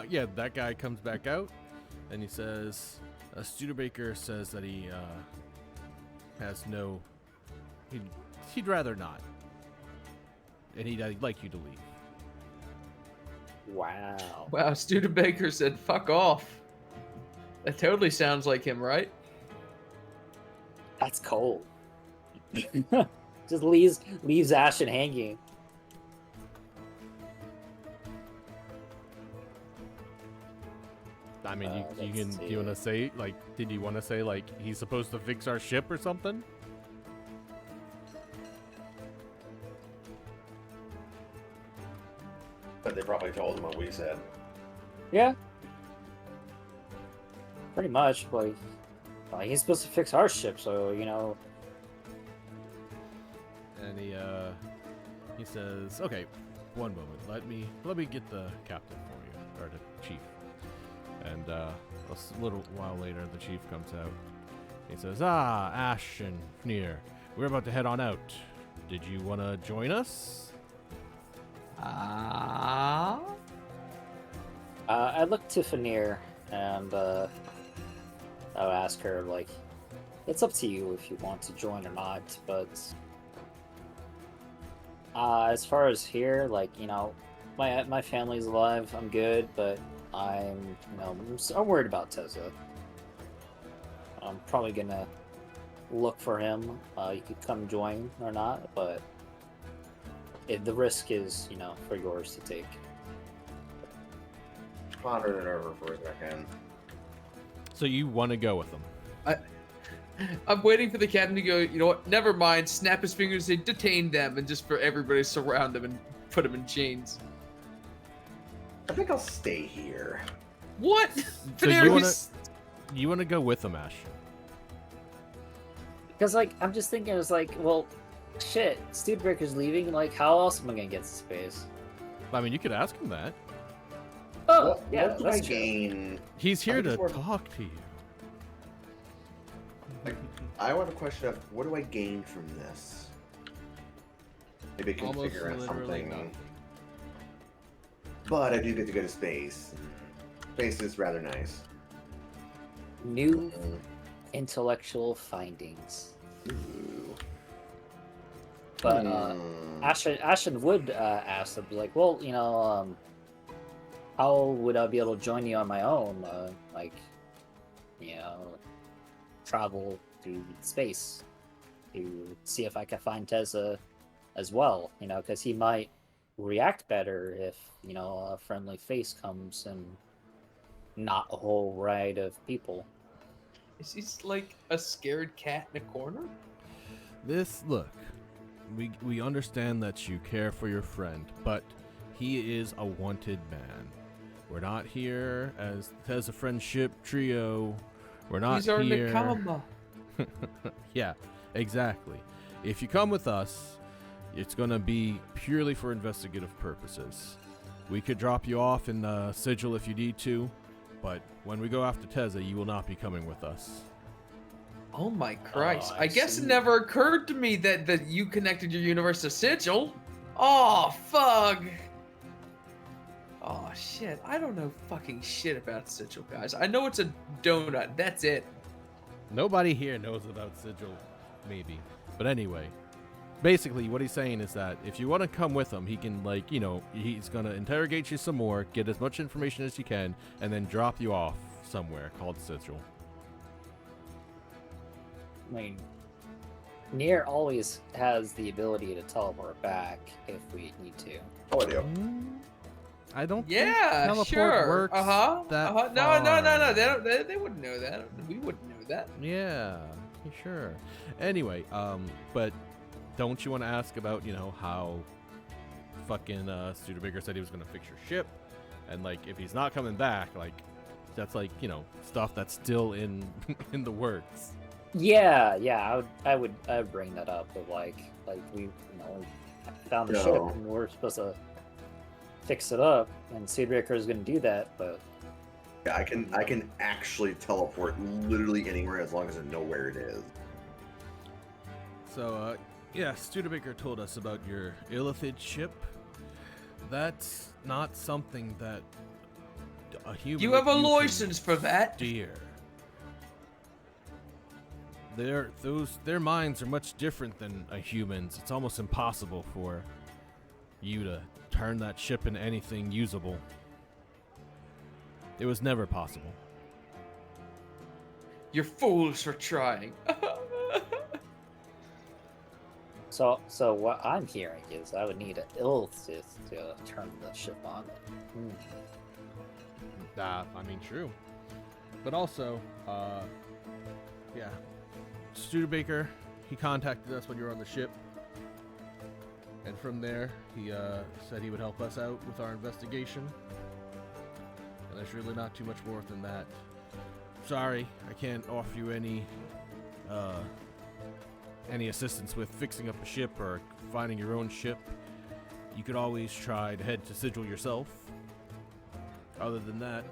Yeah, that guy comes back out and he says, Studebaker says that he has no. He'd rather not. And he'd like you to leave. Wow. Wow, Studebaker said, "Fuck off." That totally sounds like him, right? That's cold. Just leaves Ashton hanging. I mean, you let's can. Do you want to say Did you want to say he's supposed to fix our ship or something? But they probably told him what we said. Yeah. Pretty much, he's supposed to fix our ship, so And he says, "Okay, one moment. Let me get the captain for you, or the chief." And a little while later, the chief comes out. He says, Ash and Fnir, we're about to head on out. Did you want to join us? Ah. I look to Fenrir and I'll ask her, it's up to you if you want to join or not, but as far as here, my family's alive, I'm good, but I'm worried about Tezza. I'm probably gonna look for him. You could come join or not, but the risk is, for yours to take. Ponder it over for a second. So you want to go with them? I'm waiting for the captain to go, you know what, never mind, snap his fingers and say, detain them, and just for everybody to surround them and put them in chains. I think I'll stay here. What? So you want to go with them, Ash? Because, like, I'm just thinking, it's like, well, shit, Studebaker's leaving. Like, how else am I gonna get to space? I mean, you could ask him that. Oh, What, yeah, what do I that's true. gain? He's here I to just want- talk to you. I want a question of what do I gain from this? Maybe I can Almost figure out literally something. nothing. But I do get to go to space. Space is rather nice. New intellectual findings. Ooh. But Hmm. Ashton would ask them, be like, well, how would I be able to join you on my own? Like, travel through space to see if I can find Tezza as well, because he might react better if, a friendly face comes and not a whole ride of people. Is he like a scared cat in a corner? Look, we understand that you care for your friend, but he is a wanted man. We're not here as a friendship trio. We're not He's our here. Nakama. Yeah, exactly. If you come with us, it's gonna be purely for investigative purposes. We could drop you off in Sigil if you need to, but when we go after Tezza, you will not be coming with us. Oh my Christ. I I guess see. it never occurred to me that you connected your universe to Sigil. Oh, fuck. Oh, shit. I don't know fucking shit about Sigil, guys. I know it's a donut. That's it. Nobody here knows about Sigil, maybe. But anyway, basically what he's saying is that if you want to come with him, he can, he's going to interrogate you some more, get as much information as he can, and then drop you off somewhere called Sigil. I mean, Nier always has the ability to teleport back if we need to. Oh, I do. I don't Yeah, think teleport sure. works Uh-huh. that Uh-huh. No. far. They wouldn't know that. We wouldn't know that. Yeah, sure. Anyway, but don't you want to ask about, how fucking Studebaker said he was going to fix your ship? And, if he's not coming back, that's, stuff that's still in in the works. Yeah, I would bring that up. But we found a ship No. and we're supposed to fix it up, and Seedbreaker is going to do that. But Yeah, I can actually teleport literally anywhere as long as I know where it is. So, yeah, Studebaker told us about your Illithid ship. That's not something that a human You like have a can license for that. steer. Their minds are much different than a human's. It's almost impossible for you to turn that ship into anything usable. It was never possible. You're fools for trying. so what I'm hearing is I would need an Illithid to turn the ship on. I mean, true. But also, yeah, Studebaker, he contacted us when you were on the ship. And from there, he said he would help us out with our investigation. And there's really not too much more than that. Sorry, I can't offer you any assistance with fixing up a ship or finding your own ship. You could always try to head to Sigil yourself. Other than that,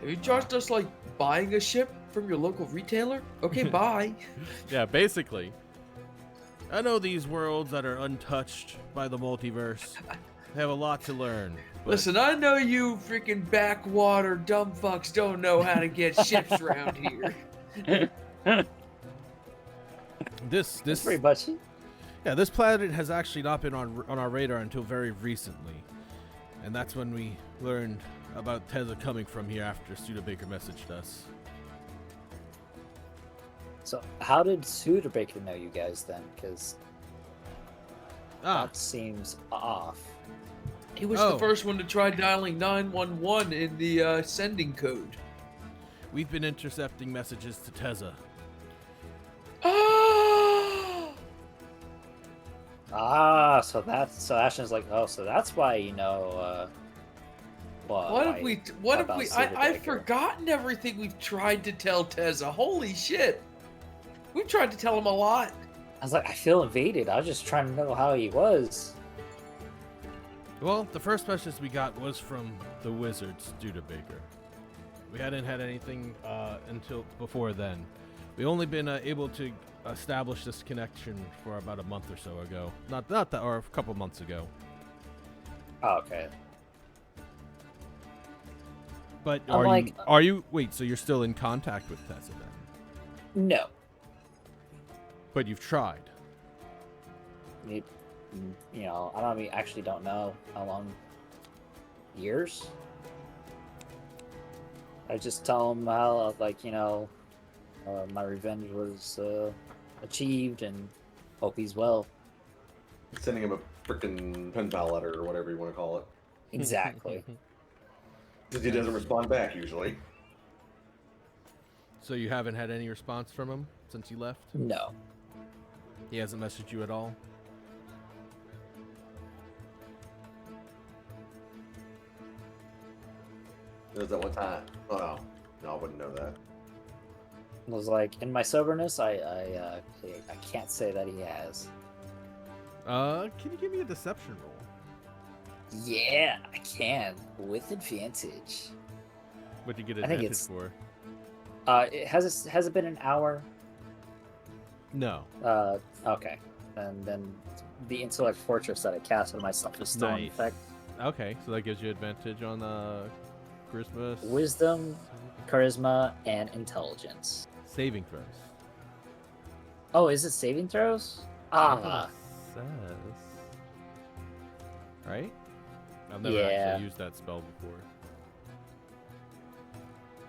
Have you charged us like buying a ship from your local retailer? Okay, bye. yeah, basically. I know these worlds that are untouched by the multiverse have a lot to learn. but Listen, I know you freaking backwater dumb fucks don't know how to get ships around here. This That's pretty much it. yeah, this planet has actually not been on our radar until very recently, and that's when we learned about Tezza coming from here after Studebaker messaged us. So how did Studebaker know you guys then? Because that seems off. He was Oh. the first one to try dialing 911 in the sending code. We've been intercepting messages to Tezza. So Ashton's like, oh, so that's why What if about I've Studebaker. forgotten everything we've tried to tell Tezza. Holy shit. We tried to tell him a lot. I was like, I feel invaded. I was just trying to know how he was. Well, the first message we got was from the wizard Studebaker. We hadn't had anything until before then. We only been able to establish this connection for about a month or so ago. Not that, or a couple months ago. Oh, okay. But I'm are you? Wait, so you're still in contact with Tessa then? No. But you've tried. You know, actually don't know how long. Years? I just tell him how, like, my revenge was achieved and hope he's well. Sending him a freaking pen pal letter or whatever you want to call it. Exactly. Because he doesn't respond back usually. So you haven't had any response from him since he left? No. He hasn't messaged you at all? There's that one time. Oh no. No, I wouldn't know that. It was like, in my soberness, I can't say that he has. Can you give me a deception roll? Yeah, I can. With advantage. What'd you get I think advantage it's- for? Has it been an hour? No. Okay. And then the intellect fortress that I cast on myself is still in Nice. effect. Okay, so that gives you advantage on Christmas. Wisdom, charisma, and intelligence. Saving throws. Oh, is it saving throws? That's what Ah, it says. Right? I've never Yeah. actually used that spell before.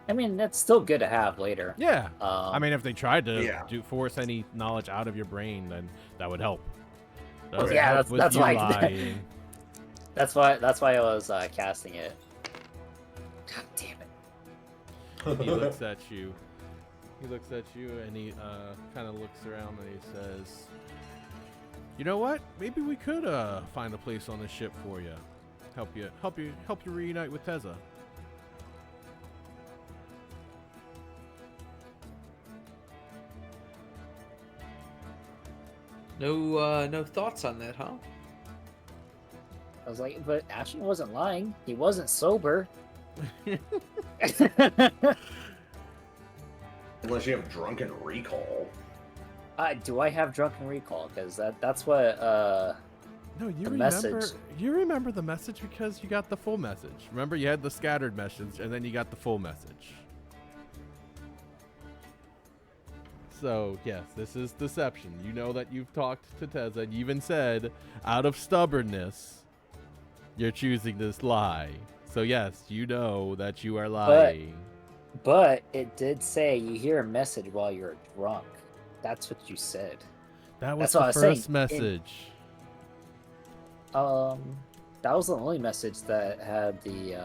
I mean, that's still good to have later. Yeah. I mean, if they tried to Yeah. force any knowledge out of your brain, then that would help. That would Yeah, help that's- with that's you why- lying. That's why I was casting it. God damn it! He looks at you. He looks at you and he kind of looks around and he says, "You know what? Maybe we could find a place on the ship for you. Help you reunite with Tessa." No thoughts on that, huh? I was like, but Ashton wasn't lying. He wasn't sober. Unless you have drunken recall. Do I have drunken recall? Because that's what. No, you The remember. message. You remember the message because you got the full message. Remember, you had the scattered message, and then you got the full message. So yes, this is deception. You know that you've talked to Tessa, and you even said, out of stubbornness, you're choosing this lie. So yes, you know that you are lying. But it did say you hear a message while you're drunk. That's what you said. That was that's what the I was saying. first message. That was the only message that had the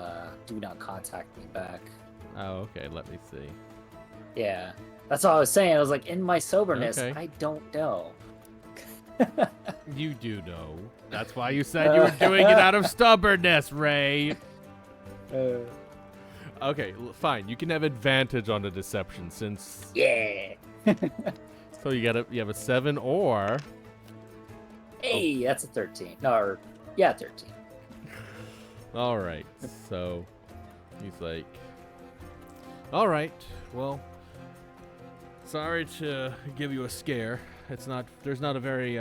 "Do not contact me" back. Oh, okay. Let me see. Yeah, that's all I was saying. I was like, in my soberness, Okay. I don't know. You do know. That's why you said you were doing it out of stubbornness, Ray. Okay, fine. You can have advantage on the deception since. Yeah. So you have a 7 or. Hey, that's a 13. No, 13. All right. So he's like, all right. Well, sorry to give you a scare. There's not a very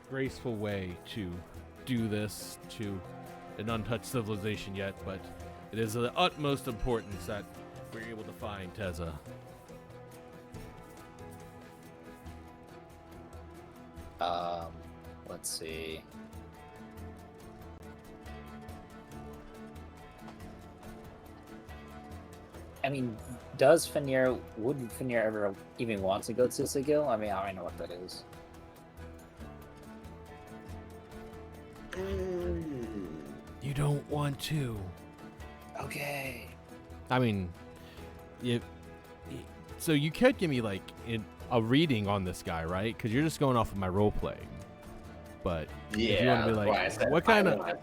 graceful way to do this to an untouched civilization yet, but it is of the utmost importance that we're able to find Tessa. Let's see. I mean, would Finir ever even want to go to Sigil? I mean, I don't know what that is. You don't want to. Okay. I mean, so you could give me like a reading on this guy, right? Because you're just going off of my role playing. But if you want to be that's why I like, said what I kind of want-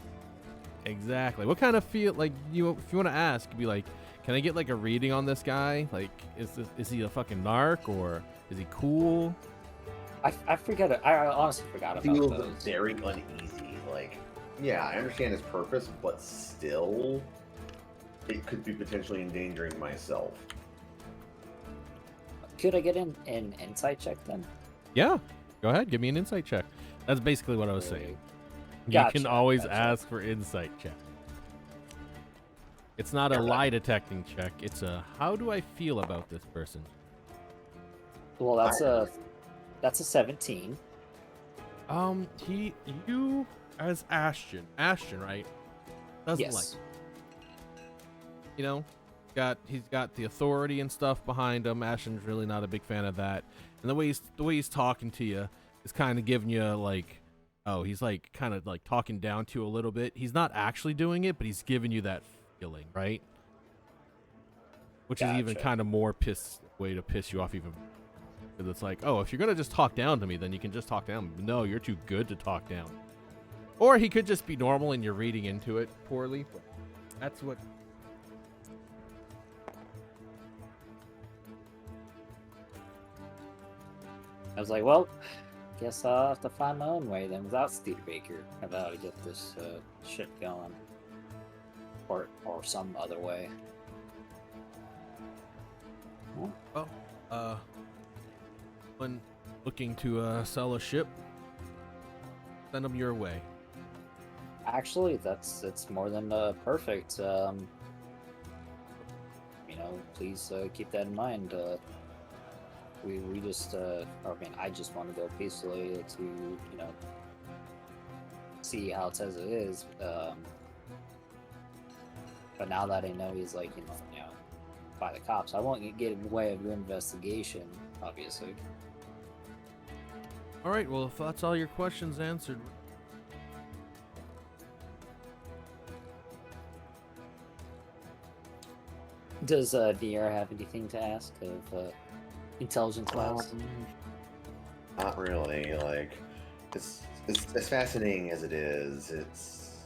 exactly? What kind of feel like if you want to ask, be like, Can I get like a reading on this guy? Like, is he a fucking narc or is he cool? I forget it. I honestly forgot about Feels those. very uneasy. Like, yeah, I understand his purpose, but still, it could be potentially endangering myself. Could I get an insight check then? Yeah. Go ahead. Give me an insight check. That's basically what I was saying. You Gotcha, can always gotcha. ask for insight check. It's not a lie detecting check. It's a how do I feel about this person? Well, that's a 17. You as Ashton, right? Doesn't like Yes. you know, he's got the authority and stuff behind him. Ashton's really not a big fan of that, and the way he's talking to you is kind of giving you like, oh, he's like kind of like talking down to you a little bit. He's not actually doing it, but he's giving you that feeling, right? Which is even Gotcha. kind of more way to piss you off even. Because it's like, oh, if you're gonna just talk down to me, then you can just talk down. No, you're too good to talk down. Or he could just be normal and you're reading into it poorly. But that's what. I was like, well, guess I'll have to find my own way then without Studebaker about how to get this shit going. Or some other way. Well, when looking to sell a ship, send them your way. Actually, it's more than perfect. Please keep that in mind. We just, I just want to go peacefully to, see how Tezza is. But now that I know he's like, by the cops, I won't get in the way of your investigation, obviously. All right. Well, if that's all your questions answered. Does DR have anything to ask of intelligence wise? Not really. Like, it's as fascinating as it is. It's,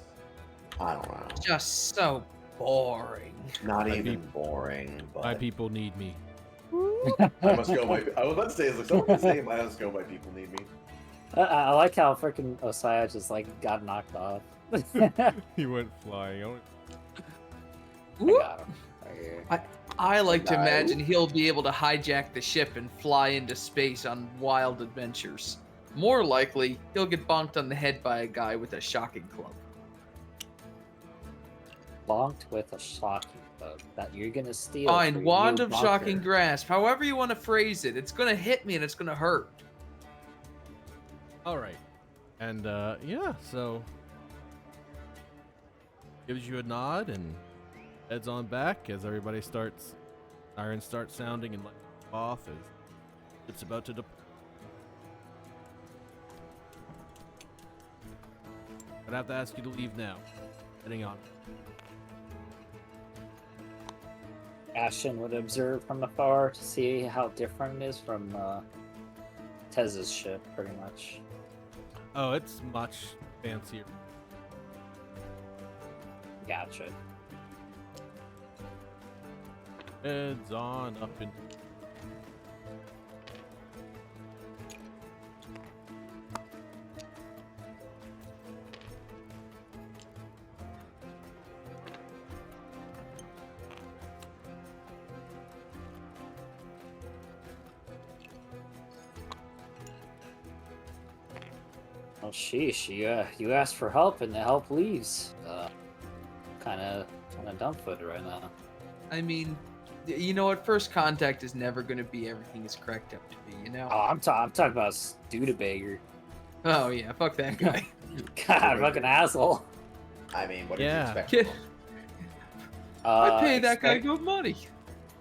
I don't know, Just so boring. not My even boring. But My people need me. I must go. I was about to say, it's like someone can say, I must go. My people need me. I like how freaking Osaya just like got knocked off. He went flying. I got him right here. I like to No. imagine he'll be able to hijack the ship and fly into space on wild adventures. More likely, he'll get bonked on the head by a guy with a shocking club. Bonked with a shocking club that you're gonna steal. Fine, for your wand new of shocking bunker. grasp. However you want to phrase it, it's gonna hit me and it's gonna hurt. All right. And yeah, so gives you a nod and heads on back as everybody sirens start sounding and lights off as it's about to depart. I'd have to ask you to leave now. Heading on. Ashton would observe from afar to see how different it is from Tez's ship, pretty much. Oh, it's much fancier. Gotcha. Heads on up into. Oh, sheesh, you asked for help and the help leaves. Kind of dumbfooted right now. I mean, you know what? First contact is never gonna be everything it's cracked up to be. You know? Oh, I'm talking about Studebaker. Oh yeah, fuck that guy. God, fucking asshole. I mean, what did Yeah. you expect? Kid, from him? I pay that guy expect- good money.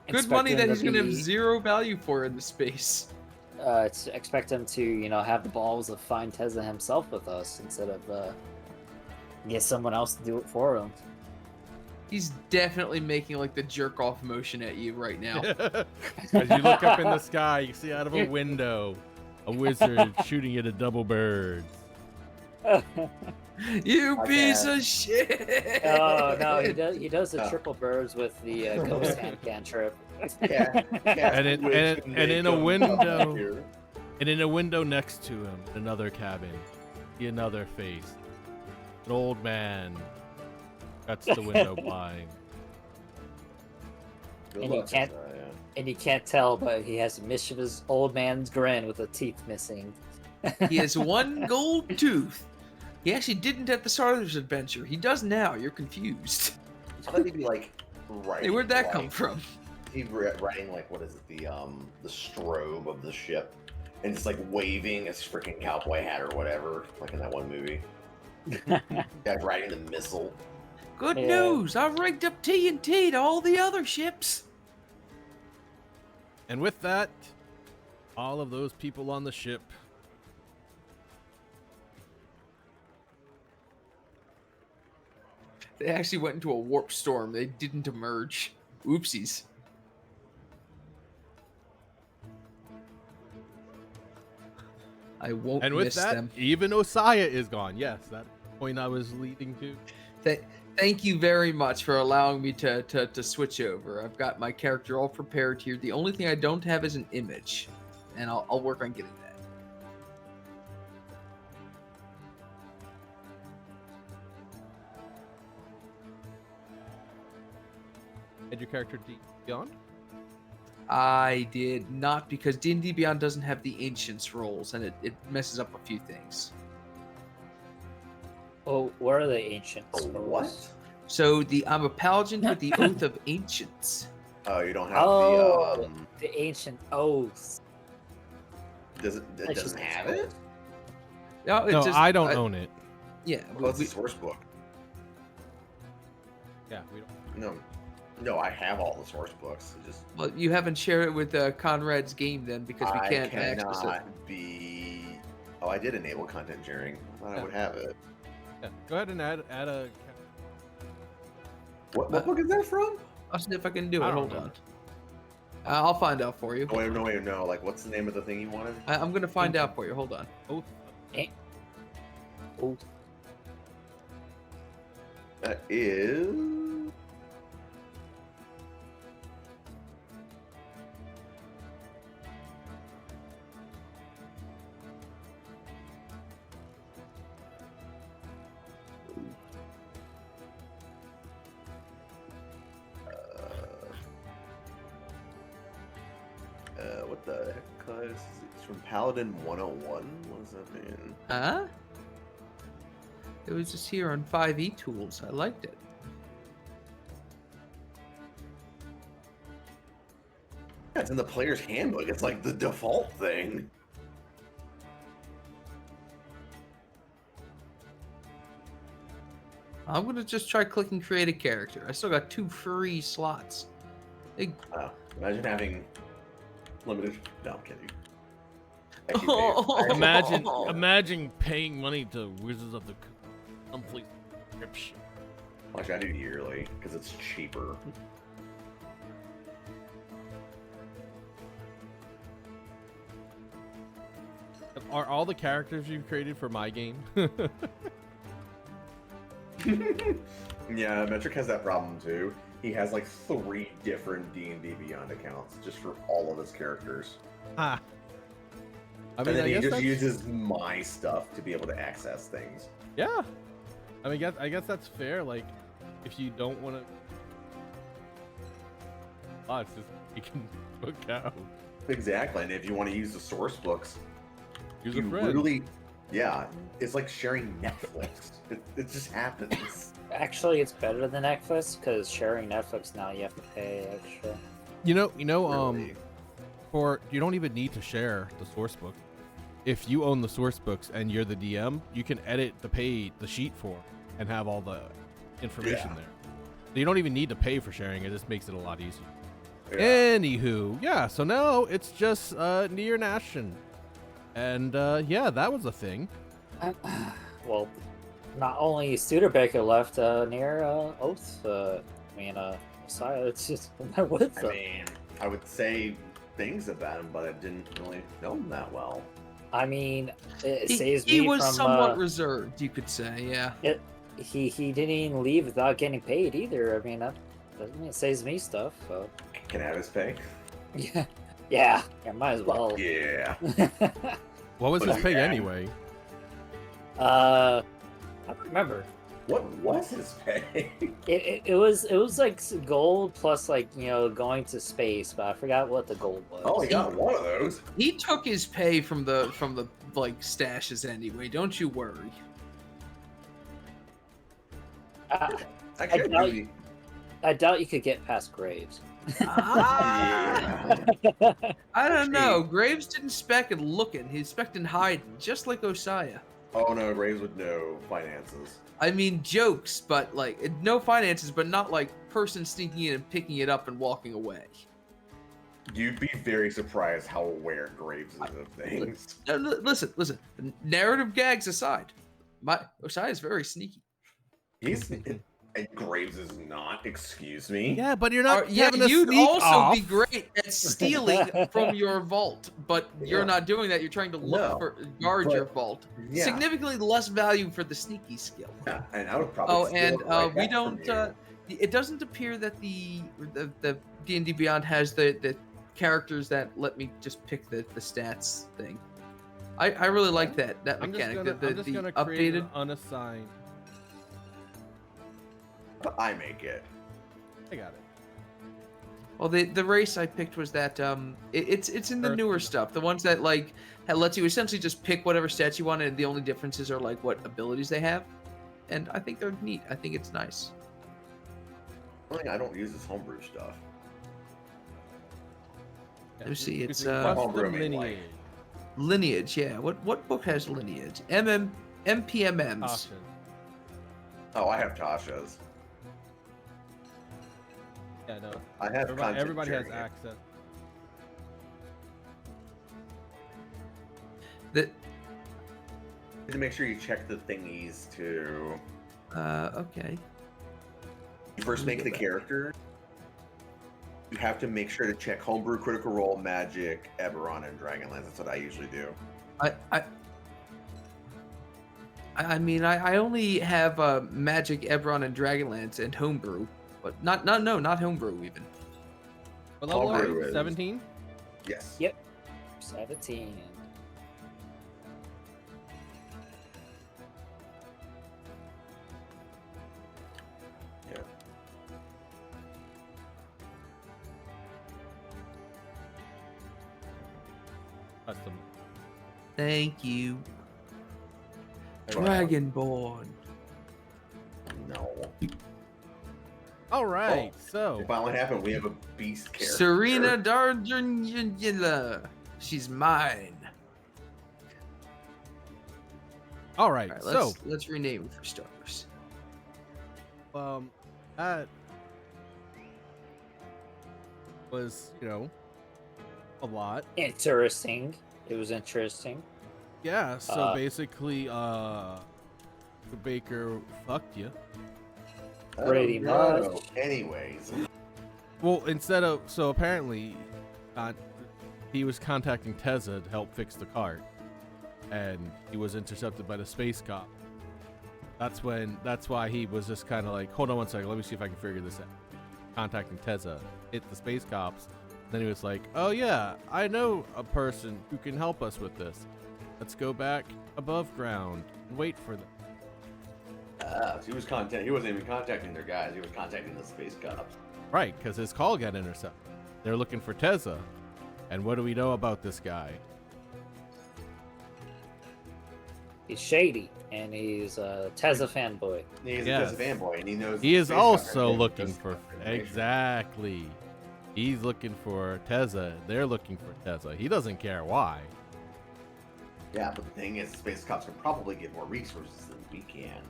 Good expect money him that to he's gonna have be- zero value for in the space. Expect him to, have the balls to find Tezza himself with us instead of get someone else to do it for him. He's definitely making like the jerk off motion at you right now. As you look up in the sky, you see out of a window a wizard shooting at a double bird. You My piece bad. of shit. Oh no, he does the Oh. triple birds with the ghost hand cantrip. And in a window, and in a window next to him, another cabin, see another face, an old man. That's the window blind. Good And you luck, can't- Josiah. And you can't tell, but he has a mischievous old man's grin with the teeth missing. He has one gold tooth. He actually didn't at the start of this adventure. He does now. You're confused. I thought he'd be like writing. Hey, where'd that come like, from? He'd writing like what is it, the strobe of the ship, and just like waving his freaking cowboy hat or whatever, like in that one movie. Guy riding the missile. Good Yeah. news. I've rigged up TNT to all the other ships. And with that, all of those people on the ship They actually went into a warp storm. They didn't emerge. Oopsies. I won't and with miss that, them. even Osiah is gone. Yes, that point I was leading to. Thank you very much for allowing me to switch over. I've got my character all prepared here. The only thing I don't have is an image, and I'll work on getting that. Had your character Beyond? I did not, because D&D Beyond doesn't have the Ancients roles, and it messes up a few things. Oh, what are the ancients? Oh, what? So I'm a paladin with the Oath of Ancients. Oh, you don't have Oh. the The ancient oaths. It That's doesn't just- have it. No, No, I don't own it. Yeah, Well, it's we- the source book. Yeah, we don't. No, I have all the source books. It just well, you haven't shared it with Conrad's game then, because we can't I access it. cannot be. Oh, I did enable content sharing. I thought I would have it. Yeah, go ahead and add a. What book is that from? I'll see if I can do I it. don't Hold know. on. I'll find out for you. Oh, wait, no. Like, what's the name of the thing you wanted? I'm gonna find out for you. Hold on. Oath. Oath. That is. What the heck, guys? It's from Paladin 101? What does that mean? Huh? It was just here on 5e tools. I liked it. Yeah, it's in the player's handbook. It's like the default thing. I'm gonna just try clicking create a character. I still got 2 free slots. Hey, Imagine having limited. No, I'm kidding. Actually, Imagine paying money to Wizards of the Complete Subscription. Actually, I do yearly because it's cheaper. Are all the characters you've created for my game? Yeah, Metric has that problem too. He has like 3 different D&D Beyond accounts just for all of his characters. Ah. I And mean, then I he guess just that's, uses my stuff to be able to access things. yeah. I mean, I guess that's fair. Like, if you don't want to, it's just you can book out. Exactly, and if you want to use the source books, Use you a friend. literally, yeah, it's like sharing Netflix. It just happens. Actually, it's better than Netflix because sharing Netflix now you have to pay extra. You know, Really. for you don't even need to share the source book. If you own the source books and you're the DM, you can edit the sheet for and have all the information Yeah. there. So you don't even need to pay for sharing. It just makes it a lot easier. Yeah. Anywho, yeah. So now it's just Near Nation, and yeah, that was a thing. Well, not only Studebaker left near Oath, Messiah, it's just went with I them. mean, I would say things about him, but I didn't really know him that well. I mean, it He, saves he me was from. somewhat reserved, you could say. Yeah. He didn't even leave without getting paid either. I mean, it saves me stuff. So Can I have his pay? yeah, might as well. Yeah. What was his But pay yeah. anyway? I don't remember. What was his pay? It was like gold plus like going to space, but I forgot what the gold was. Oh, he got one of those. He took his pay from the like stashes anyway. Don't you worry. I could doubt- really. I doubt you could get past Graves. Ah, Yeah. I don't know. Graves didn't spec and looking. He's spec and hiding, just like Osaya. Oh no, Graves with no finances. I mean, jokes, but like no finances, but not like person sneaking in and picking it up and walking away. You'd be very surprised how aware Graves is of things. No, listen. Narrative gags aside, Osaya is very sneaky. He's and Graves is not. Excuse me. Yeah, but you're not Yeah, having a you'd sneak also off. be great at stealing from your vault, but you're Yeah. not doing that. You're trying to look No, for guard your but- vault. Yeah. Significantly less value for the sneaky skill. Yeah, and I would probably. Oh, steal and it right we back don't. from you. It doesn't appear that the D&D Beyond has the characters that let me just pick the stats thing. I really like that I'm just mechanic. gonna, I'm just the gonna create updated. an unassigned. I make it. I got it. Well, the race I picked was that it's in the Earth newer Eater. stuff, the ones that like lets you essentially just pick whatever stats you want, and the only differences are like what abilities they have, and I think they're neat. I think it's nice. I don't use this homebrew stuff. Let me see, it's, Custom Homebrew, I mean, lineage. Lineage, yeah. What book has lineage? MPMMs. Caution. Oh, I have Tasha's. Yeah, no. I have Everybody has access. access. That To make sure you check the thingies too. okay. You first make the character. You have to make sure to check Homebrew, Critical Role, Magic, Eberron, and Dragonlance. That's what I usually do. I mean, I only have Magic, Eberron, and Dragonlance and Homebrew, but not Homebrew even. What level are Homebrew you? is- 17? Yes. Yep. 17. Yeah. Custom. Thank you. Alright. Dragonborn. No. All right, Oh. so It finally happened. We have a beast character. Serena Darjanjila. She's mine. all right, All right, so let's rename for starters. that was a lot. Interesting. It was interesting. Yeah, so basically, the Baker fucked you. I Pretty don't know. much. Anyways. Well, so apparently, he was contacting Tezza to help fix the cart, and he was intercepted by the space cop. That's why he was just kind of like, hold on one second, let me see if I can figure this out. Contacting Tezza, hit the space cops. Then he was like, oh yeah, I know a person who can help us with this. Let's go back above ground and wait for them. So he wasn't even contacting their guys. He was contacting the space cops. Right, because his call got intercepted. They're looking for Tezza. And what do we know about this guy? He's shady, and he's a Tezza fanboy. He's Yes. a fanboy, and he knows. He the is space cops also are looking just for information. exactly. He's looking for Tezza. They're looking for Tezza. He doesn't care why. Yeah, but the thing is, the space cops can probably get more resources than we can.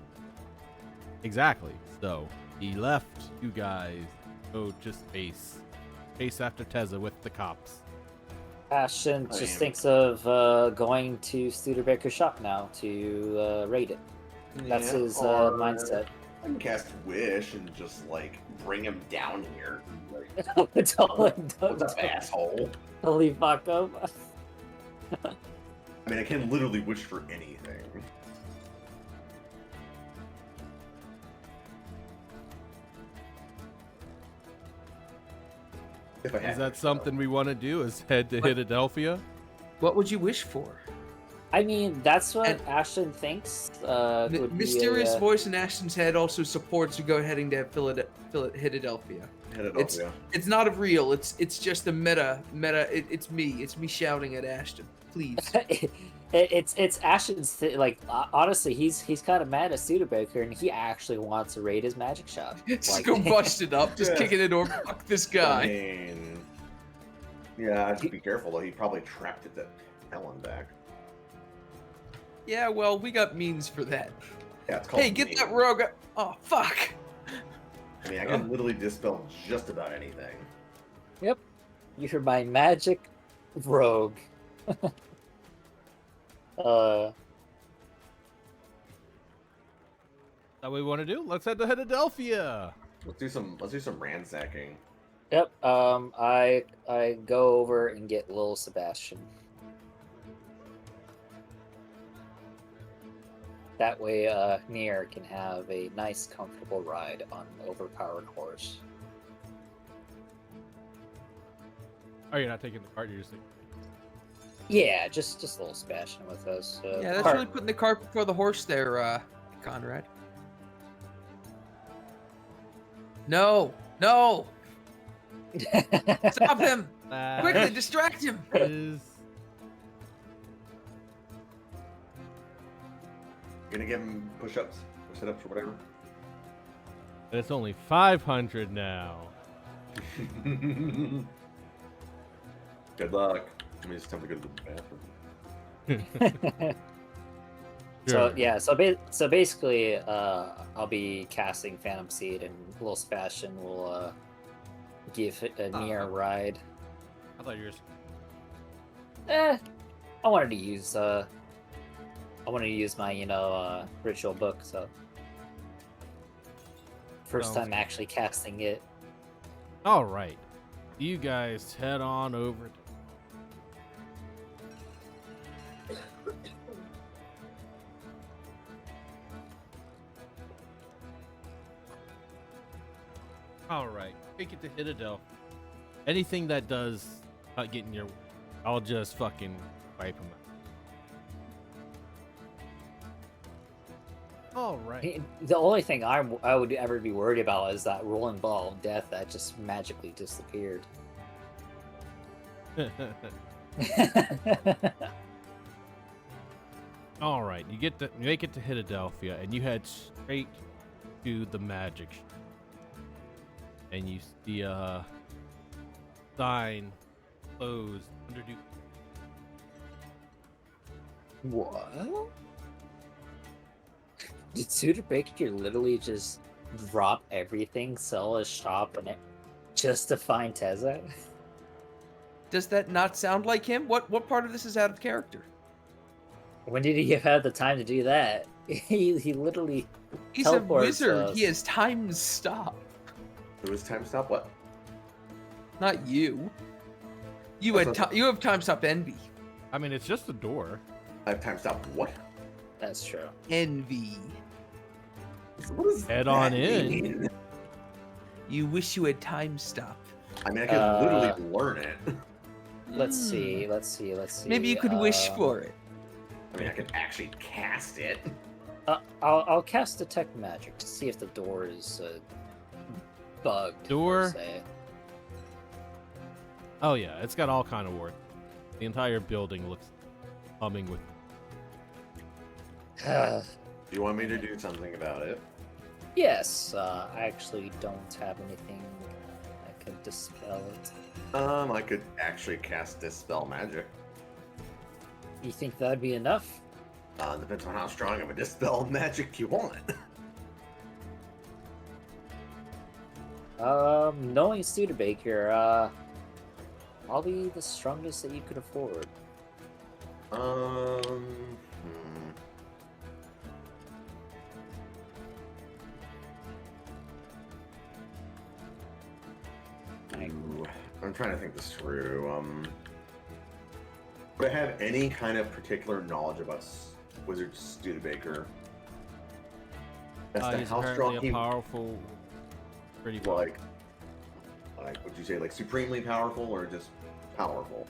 Exactly. So he left you guys. Go just chase after Tezza with the cops. Ashton I just am. thinks of going to Studebaker's shop now to raid it. That's Yeah, his or mindset. I can cast Wish and just like bring him down here. Like, It's all what's up, asshole? Holy fuck up. I mean, I can literally wish for anything. If I Is had that to, something we want to do? Is head to Philadelphia? What would you wish for? I mean, that's what And- Ashton thinks. The Would mysterious be a, voice in Ashton's head also supports you go heading to Philadelphia. Philadelphia. It's not real. It's just a meta. It's me. It's me shouting at Ashton. Please. it's Ashton's like honestly, he's kind of mad at Studebaker, and he actually wants to raid his magic shop. Just go bust it up. Just Yeah. kicking the door. Fuck this I guy. mean, yeah, I'd be careful though. He probably trapped it to hell and back. Yeah, well, we got means for that. Yeah, it's called. Hey, get me. that rogue. Oh, fuck. I mean, I can literally dispel just about anything. You're my magic rogue. That what we want to do? Let's head to Philadelphia. Let's do some ransacking. Yep. I go over and get little Sebastian. That way, Nier can have a nice, comfortable ride on an overpowered horse. Oh, you're not taking the cart. You're just Yeah, just little Sebastian with us. Yeah, that's Part- really putting the cart before the horse there, Conrad. No. Stop him. Quickly, distract him. Is Gonna give him push-ups or sit-ups or whatever. and it's only 500 now. Good luck. I mean, it's time to go to the bathroom. So Sure. yeah, so basically, I'll be casting Phantom Seed, and little Sebastian will give Nier a ride. I thought you were. I wanted to use my ritual book, so first Sounds time actually casting it. All right, you guys head on over. All right, take it to Philadelphia. Anything that does get in your, I'll just fucking wipe them out. All right. The only thing I would ever be worried about is that rolling ball of death that just magically disappeared. All right, you make it to Philadelphia, and you head straight to the magic shop. And you see a sign closed under due. What? Did Studebaker literally just drop everything, sell his shop, and just to find Teza? Does that not sound like him? What part of this is out of character? When did he have the time to do that? He literally He's a teleports wizard. us. He has time to stop. It was time stop. What? Not you. You That's had not- you have time stop envy. I mean, it's just a door. I have time stop. What? That's true. Envy. What does Head that on in. mean? You wish you had time stop. I mean, I could literally learn it. Let's Hmm. see. Let's see. Let's see. Maybe you could wish for it. I mean, I could actually cast it. I'll cast detect magic to see if the door is bugged. per Door? se. Oh yeah, it's got all kind of work. The entire building looks humming with. Do you want me to do something about it? Yes, I actually don't have anything that can dispel it. I could actually cast Dispel Magic. You think that'd be enough? Depends on how strong of a Dispel Magic you want. Knowing Studebaker, I'll be the strongest that you could afford. Hmm. Ooh, I'm trying to think this through. Do I have any kind of particular knowledge about Wizard Studebaker? As to He's how apparently strong a he powerful, pretty powerful. like would you say like supremely powerful or just powerful?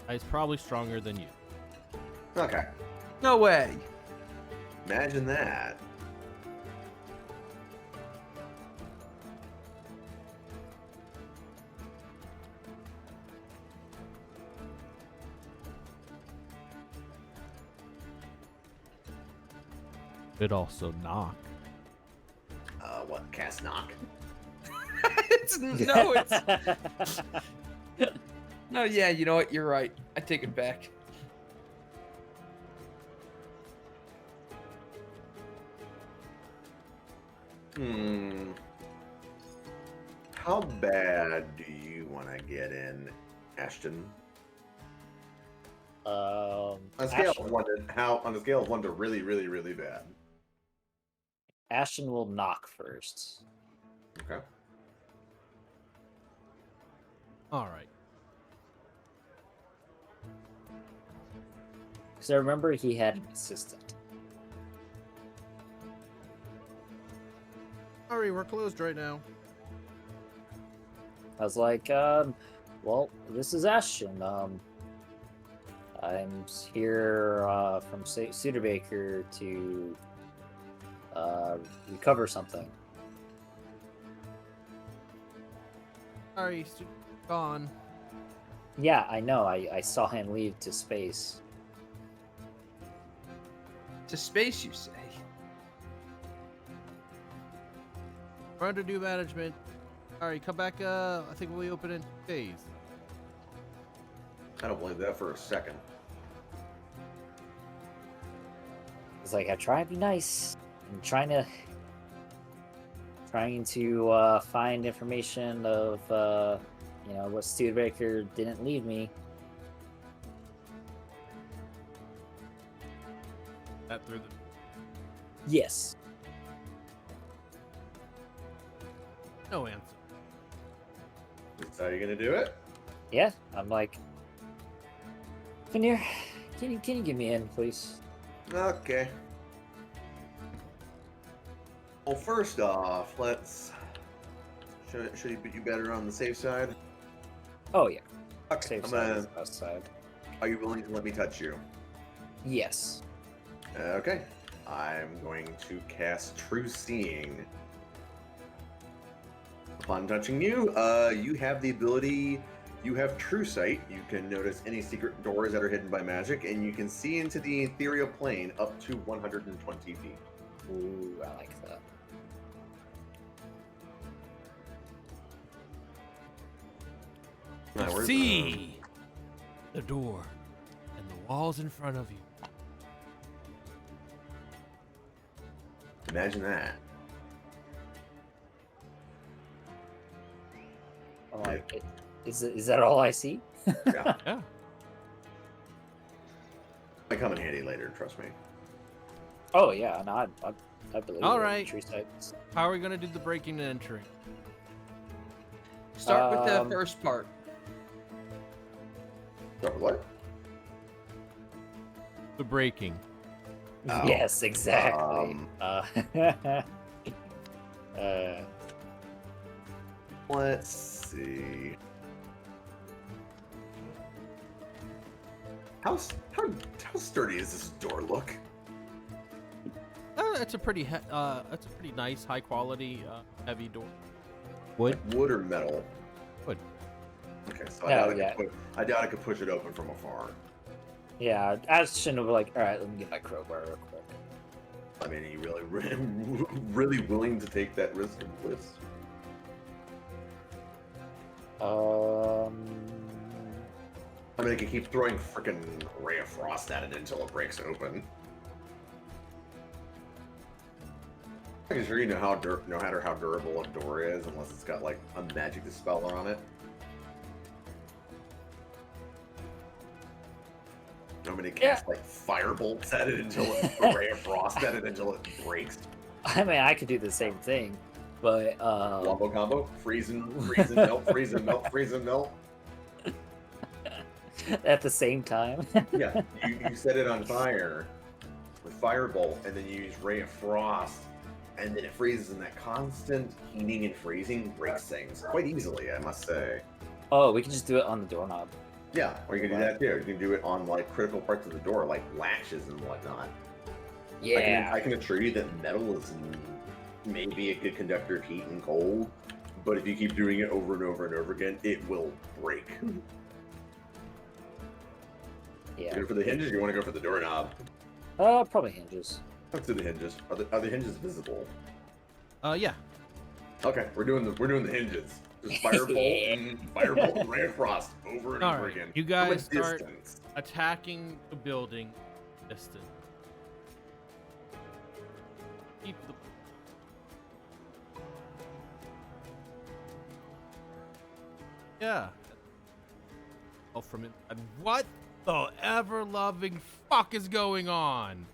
He's probably stronger than you. Okay, No way. imagine that. Could also knock. What? Cast knock? It's no. Yeah, you know what? You're right. I take it back. How bad do you want to get in, Ashton? On a scale Ashton, of one to how? On a scale of one to really, really, really bad. Ashton will knock first. Okay. All right. Because I remember he had an assistant. Sorry, we're closed right now. I was like, well, this is Ashton. I'm here from Studebaker to recover something. Sorry, gone. Yeah, I know. I saw him leave to space. To space, you say? We're under new management. Alright, come back. I think we'll be open in 2 days. I don't believe that for a second. It's like I try to be nice. I'm trying to find information of what Studebaker didn't leave me. That through the. Yes. No answer. So are you gonna do it? Yeah. I'm like, Veneer, can you give me in, please? Okay. Well, first off, should he put you better on the safe side? Oh yeah. Okay. Safe side is the best side. Are you willing to let me touch you? Yes. Okay. I'm going to cast True Seeing. Upon touching you, you have the ability. You have True Sight. You can notice any secret doors that are hidden by magic, and you can see into the ethereal plane up to 120 feet. Ooh, I like that. Now, where's See the door and the walls in front of you. Imagine that. I'm like, is that all I see? Yeah. Yeah. Might come in handy later, trust me. Oh yeah, no, I believe. All it. right. True sights. How are we gonna do the breaking and entering? Start with the Um, first part. Start with what? The breaking. Oh, Yes, exactly. Let's see. How sturdy does this door look? It's a pretty nice, high quality, heavy door. Wood. Wood or metal? Wood. Okay, so Oh, I doubt I could push it open from afar. Yeah, Ashton will be like, all right, let me get my crowbar real quick. I mean, are you really willing to take that risk of this? I mean, I could keep throwing frickin' Ray of Frost at it until it breaks open. I can sure you know no matter how durable a door is, unless it's got like a magic dispeller on it. I'm gonna cast like firebolts at it until a Ray of Frost at it until it breaks. I mean, I could do the same thing, but Wombo combo, freeze and melt, freeze and melt, freeze and melt. At the same time. Yeah, you set it on fire with Firebolt, and then you use Ray of Frost, and then it freezes, and that constant heating and freezing breaks things quite easily, I must say. Oh, we can just do it on the doorknob. Yeah, or you can do that too. You can do it on like critical parts of the door, like latches and whatnot. Yeah. I can assure you that metal is maybe a good conductor of heat and cold, but if you keep doing it over and over and over again, it will break. Yeah. Go for the hinges, or you want to go for the doorknob? Probably hinges. Let's do the hinges. Are the hinges visible? Yeah. Okay, we're doing the hinges. Just firebolt and Ray of Frost over and All over right, again. you From a guys start distance. attacking the building. Distant. Keep the. Yeah. Oh, from it. And what the ever-loving fuck is going on?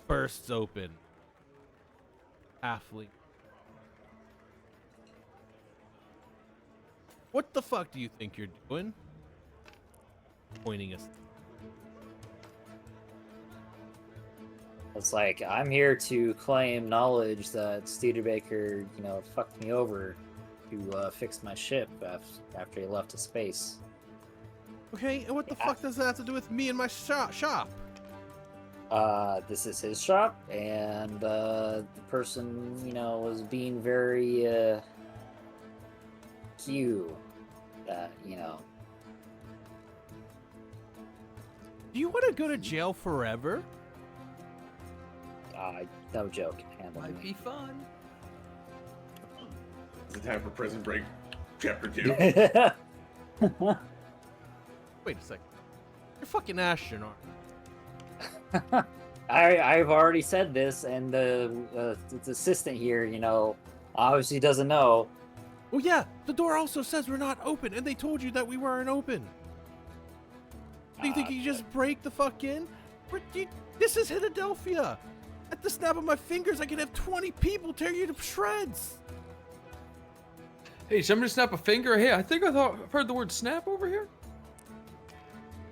Bursts open. Halfling. What the fuck do you think you're doing? Pointing us. It's like, I'm here to claim knowledge that Studebaker, fucked me over to fix my ship after he left to space. Okay, and what the fuck does that have to do with me and my shop? This is his shop, and the person, was being very, cute. Do you want to go to jail forever? No joke. Handle Might be me. fun. Is it time for Prison Break Chapter 2? Wait a second. You're fucking Ashton, aren't you? I've already said this, and the assistant here, obviously doesn't know. Well, yeah, the door also says we're not open, and they told you that we weren't open. Do you think you just break the fuck in? This is Philadelphia. At the snap of my fingers, I could have 20 people tear you to shreds. Hey, somebody snap a finger? Hey, I think I've heard the word snap over here.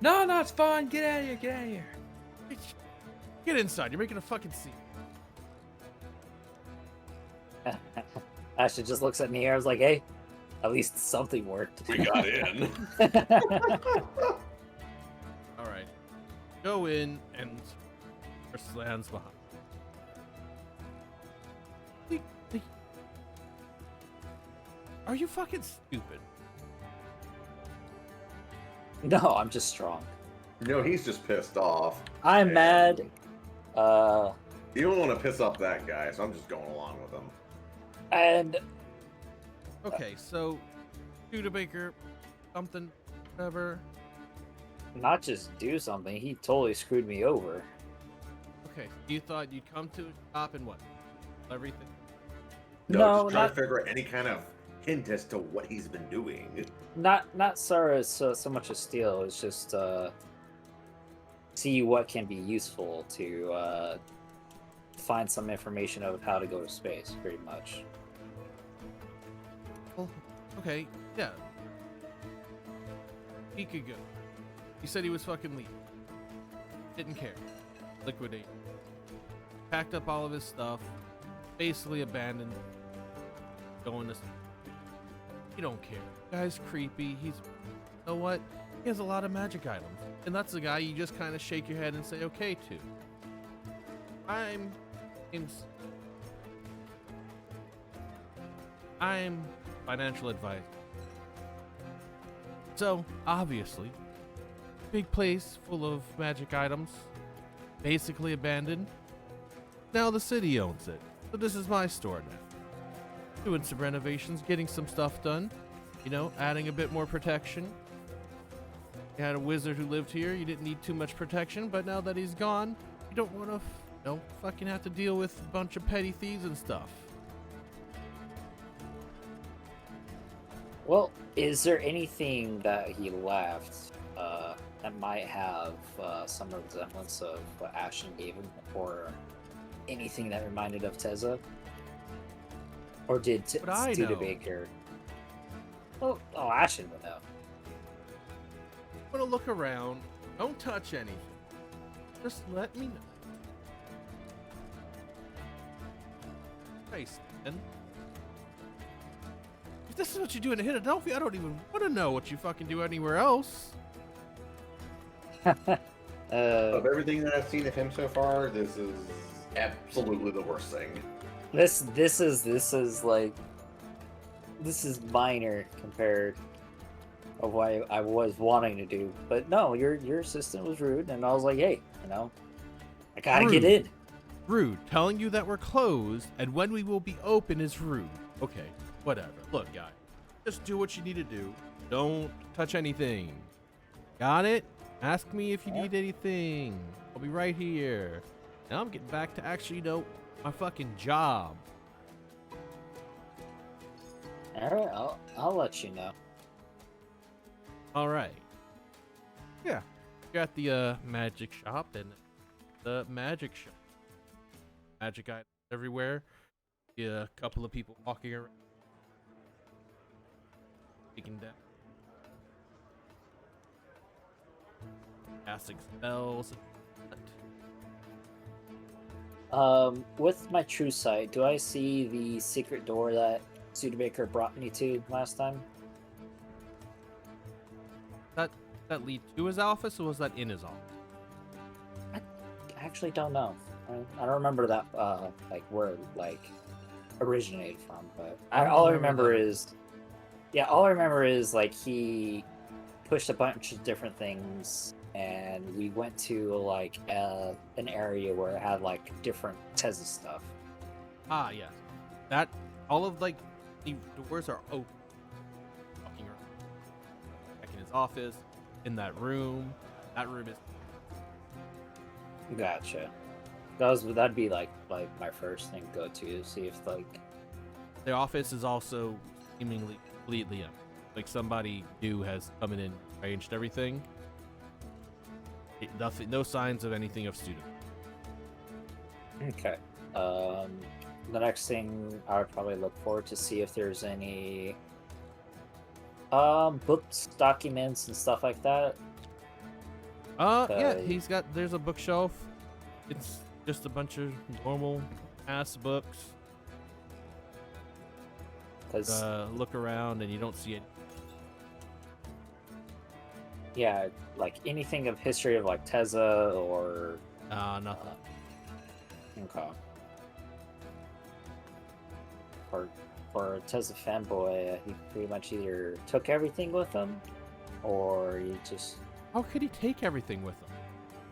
No, it's fine. Get out of here. Get out of here. Get inside. You're making a fucking scene. Ashton just looks at me. I was like, hey, at least something worked. We got in. All right. Go in and stands behind. Are you fucking stupid? No, I'm just strong. No, he's just pissed off. I'm And mad. You don't want to piss off that guy, so I'm just going along with him. And Okay, so Studebaker, something, whatever. not just do something, he totally screwed me over. Okay, you thought you'd come to a stop and what? Everything? No, just try not to figure out any kind of hint as to what he's been doing. not so much as steal. It's just see what can be useful to find some information of how to go to space, pretty much. Well, okay, yeah. He could go. He said he was fucking leaving. Didn't care. Liquidate. Packed up all of his stuff. Basically abandoned. Going to. He don't care. Guy's creepy. He's. You know what? He has a lot of magic items. And that's the guy you just kind of shake your head and say okay to. I'm financial advisor. So, obviously, big place full of magic items, basically abandoned. Now the city owns it. So this is my store now. Doing some renovations, getting some stuff done, adding a bit more protection. You had a wizard who lived here, you didn't need too much protection, but now that he's gone, you don't want to, fucking have to deal with a bunch of petty thieves and stuff. Well, is there anything that he left that might have some resemblance of what Ashton gave him, or anything that reminded of Teza? Or did But I know. Studebaker? Oh, Ashton would know. want to look around. Don't touch anything. Just let me know. Hey, Stan. If this is what you do in Philadelphia, I don't even want to know what you fucking do anywhere else. Of everything that I've seen of him so far, this is absolutely the worst thing. This is minor compared of what I was wanting to do. But no, your assistant was rude, and I was like, hey, I gotta get in. Rude. Telling you that we're closed and when we will be open is rude. Okay, whatever. Look, guy, just do what you need to do. Don't touch anything. Got it? Ask me if you need anything. I'll be right here. Now I'm getting back to actually, my fucking job. All right, I'll let you know. All right. Yeah. Got the magic shop and the magic shop. Magic items everywhere. Yeah, a couple of people walking around. Taking down. Casting spells. With my true sight, do I see the secret door that Studebaker brought me to last time? That lead to his office, or was that in his office? I actually don't know. I don't remember that where it originated from, but all I remember is like he pushed a bunch of different things, and we went to an area where it had different Tezza stuff. Ah, yes. That all of the doors are open. Walking around. Back in his office, in that room. That room is. Gotcha. That'd be my first thing to go to see if The office is also seemingly completely empty. Like somebody new has come in and arranged everything. Nothing, no signs of anything of student. Okay. The next thing I would probably look forward to see if there's any books, documents, and stuff like that. Yeah, there's a bookshelf. It's just a bunch of normal ass books. Look around and you don't see it. Yeah, anything of history of Tezza or Nothing. Okay. For Tezza fanboy, he pretty much either took everything with him, or he just. How could he take everything with him?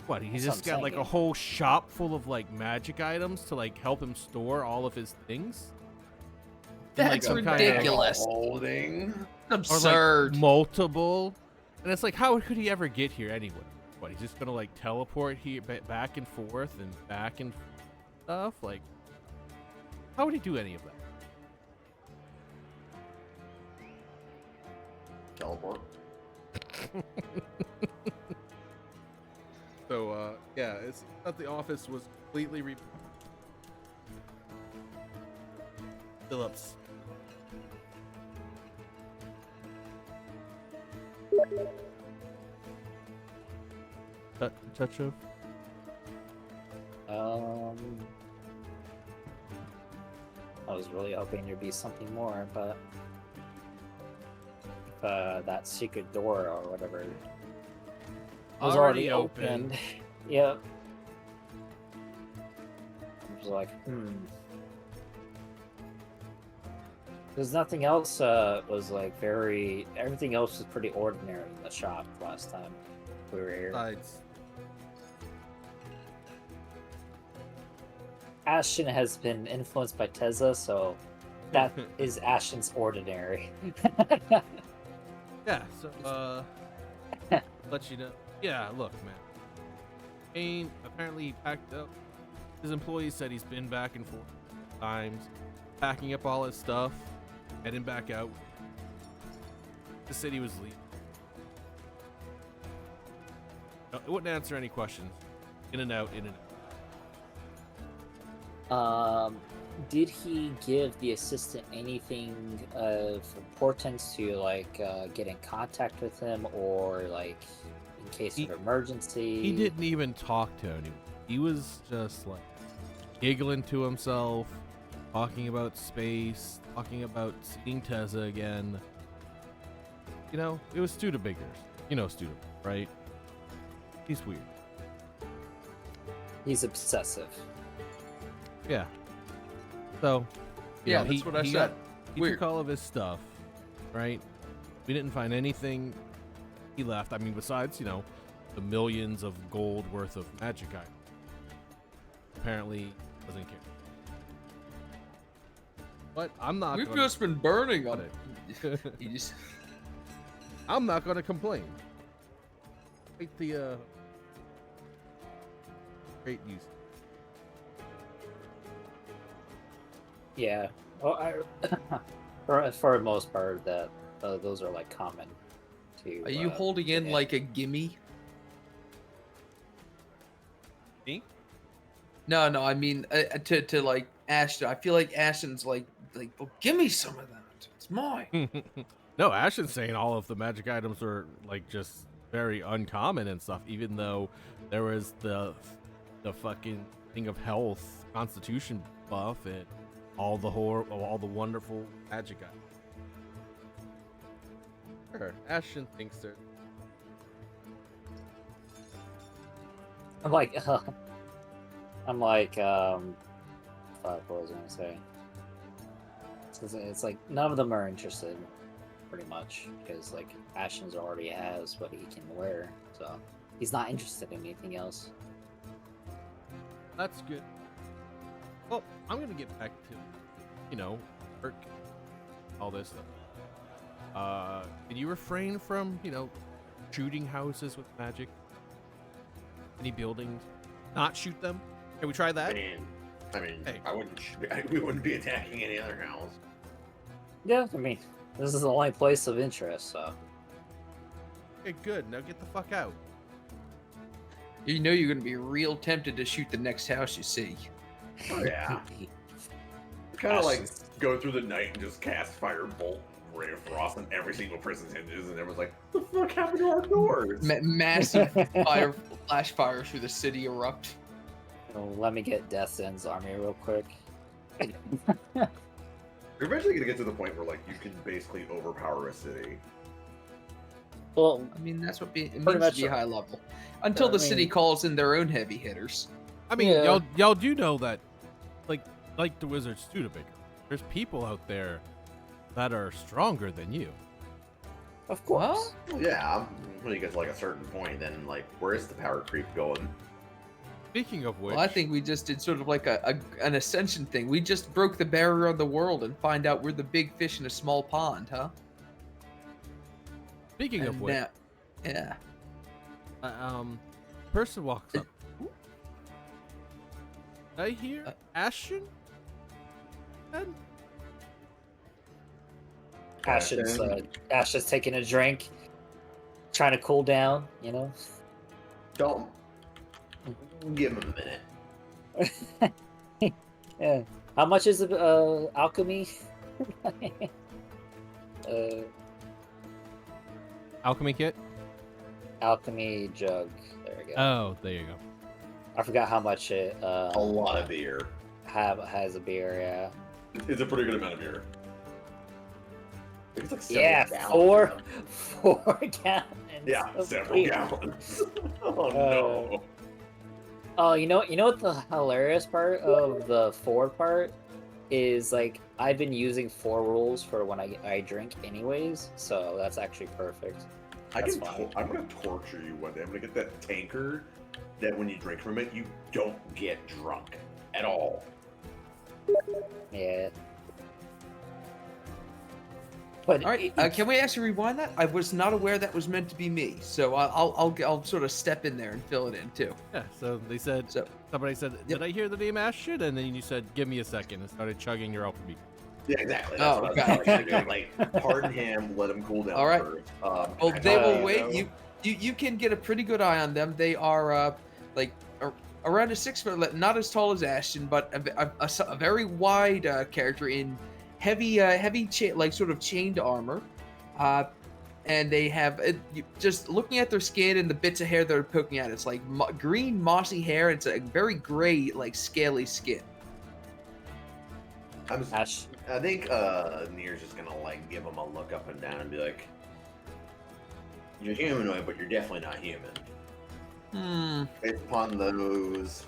What? He's That's just what I'm got a saying. whole shop full of magic items to help him store all of his things. In, That's some kind of- ridiculous. Holding. or Absurd. multiple. And it's how could he ever get here anyway? What? He's just gonna teleport here back and forth and back and stuff. How would he do any of that? Teleport. So, yeah, it's that the office was completely Phillips. Touch of? I was really hoping there'd be something more, but that secret door or whatever was already opened. Yep. I was Because nothing else was everything else was pretty ordinary in the shop last time we were here. Besides, Ashton has been influenced by Tezza, so that is Ashton's ordinary. yeah, so, let you know. Yeah, look, man. Kane apparently packed up. His employees said he's been back and forth times, packing up all his stuff, heading back out. The city was leaving. No, it wouldn't answer any questions. In and out, in and out. Did he give the assistant anything of importance to like get in contact with him, or like in case of emergency? He didn't even talk to anyone. He was just like giggling to himself, talking about space, talking about seeing Tezza again. You know, it was Studebaker. You know Studebaker, right? He's weird. He's obsessive. Yeah. So, you Yeah, know, that's what I said. He Weird. took all of his stuff, right? We didn't find anything he left. I mean, besides, you know, the millions of gold worth of magic items. Apparently, doesn't care. But I'm not We've gonna, just been burning on it. it. You just... I'm not going to complain. Take the great use. Yeah. Well, for the most part, that those are like common. To Are you holding in like a gimme? Me? No, I mean to like Ashton. I feel like Ashton's like, well, give me some of that. It's mine. No, Ashton's saying all of the magic items were like just very uncommon and stuff, even though there was the fucking thing of health, constitution buff, and all the wonderful magic items. Sure, Ashton thinks they're. I'm like, fuck, what was I gonna say? It's like none of them are interested, pretty much, because like Ashton's already has what he can wear, so he's not interested in anything else. That's good. Well, I'm gonna get back to, you know, work, all this stuff. Can you refrain from, you know, shooting houses with magic? Any buildings? Not shoot them? Can we try that? I mean, Hey. we wouldn't be attacking any other house. Yeah, I mean, this is the only place of interest, so. Okay, good. Now get the fuck out. You know you're gonna be real tempted to shoot the next house you see. Oh, yeah. Kind of like go through the night and just cast Firebolt, Ray of Frost on every single person's hinges, and everyone's like, "What the fuck happened to our doors?" Massive flash fires through the city erupt. Let me get Death End's army real quick. You're eventually gonna get to the point where like you can basically overpower a city. Well, I mean, that's what it means Pretty to much be so. high level. Until I the city mean- calls in their own heavy hitters. I mean, Yeah. y'all do know that, like the Wizard Studebaker, there's people out there that are stronger than you. of course. Well, Yeah, when you get to like a certain point, then like where's the power creep going? Speaking of which, well, I think we just did sort of like an ascension thing. We just broke the barrier of the world and find out we're the big fish in a small pond, huh? speaking of And which, now- yeah. person walks up. I hear Ashton. And Ashton's taking a drink, trying to cool down, you know? Don't give him a minute. Yeah. How much is alchemy? alchemy kit. Alchemy jug. There we go. Oh, there you go. I forgot how much it A lot of beer. has a beer. Yeah. It's a pretty good amount of beer. I think it's like several Yeah, gallons. four gallons. Yeah, of several beer. gallons. Oh no. Oh, you know what the hilarious part of the 4 part is? Like, I've been using 4 rules for when I drink anyways, so that's actually perfect. That's fine. I'm gonna torture you one day. I'm gonna get that tanker that when you drink from it, you don't get drunk at all. Yeah. But All right. Can we actually rewind that? I was not aware that was meant to be me, so I'll sort of step in there and fill it in too. Yeah. So they said. So Somebody said, "Did I hear the name Ashton?" And then you said, "Give me a second," and started chugging your alchemy. Yeah, exactly. Oh, That's okay. what I was doing. Like, pardon him, let him cool down All right. first. well, they will you wait. know, You can get a pretty good eye on them. They are around a 6 foot, not as tall as Ashton, but a very wide character in heavy, like sort of chained armor. And they have just looking at their skin and the bits of hair they're poking out. It's like green, mossy hair. It's a very gray, like scaly skin. Ash. I think Nier's just gonna like give him a look up and down and be like, "You're humanoid, but you're definitely not human." Based upon those,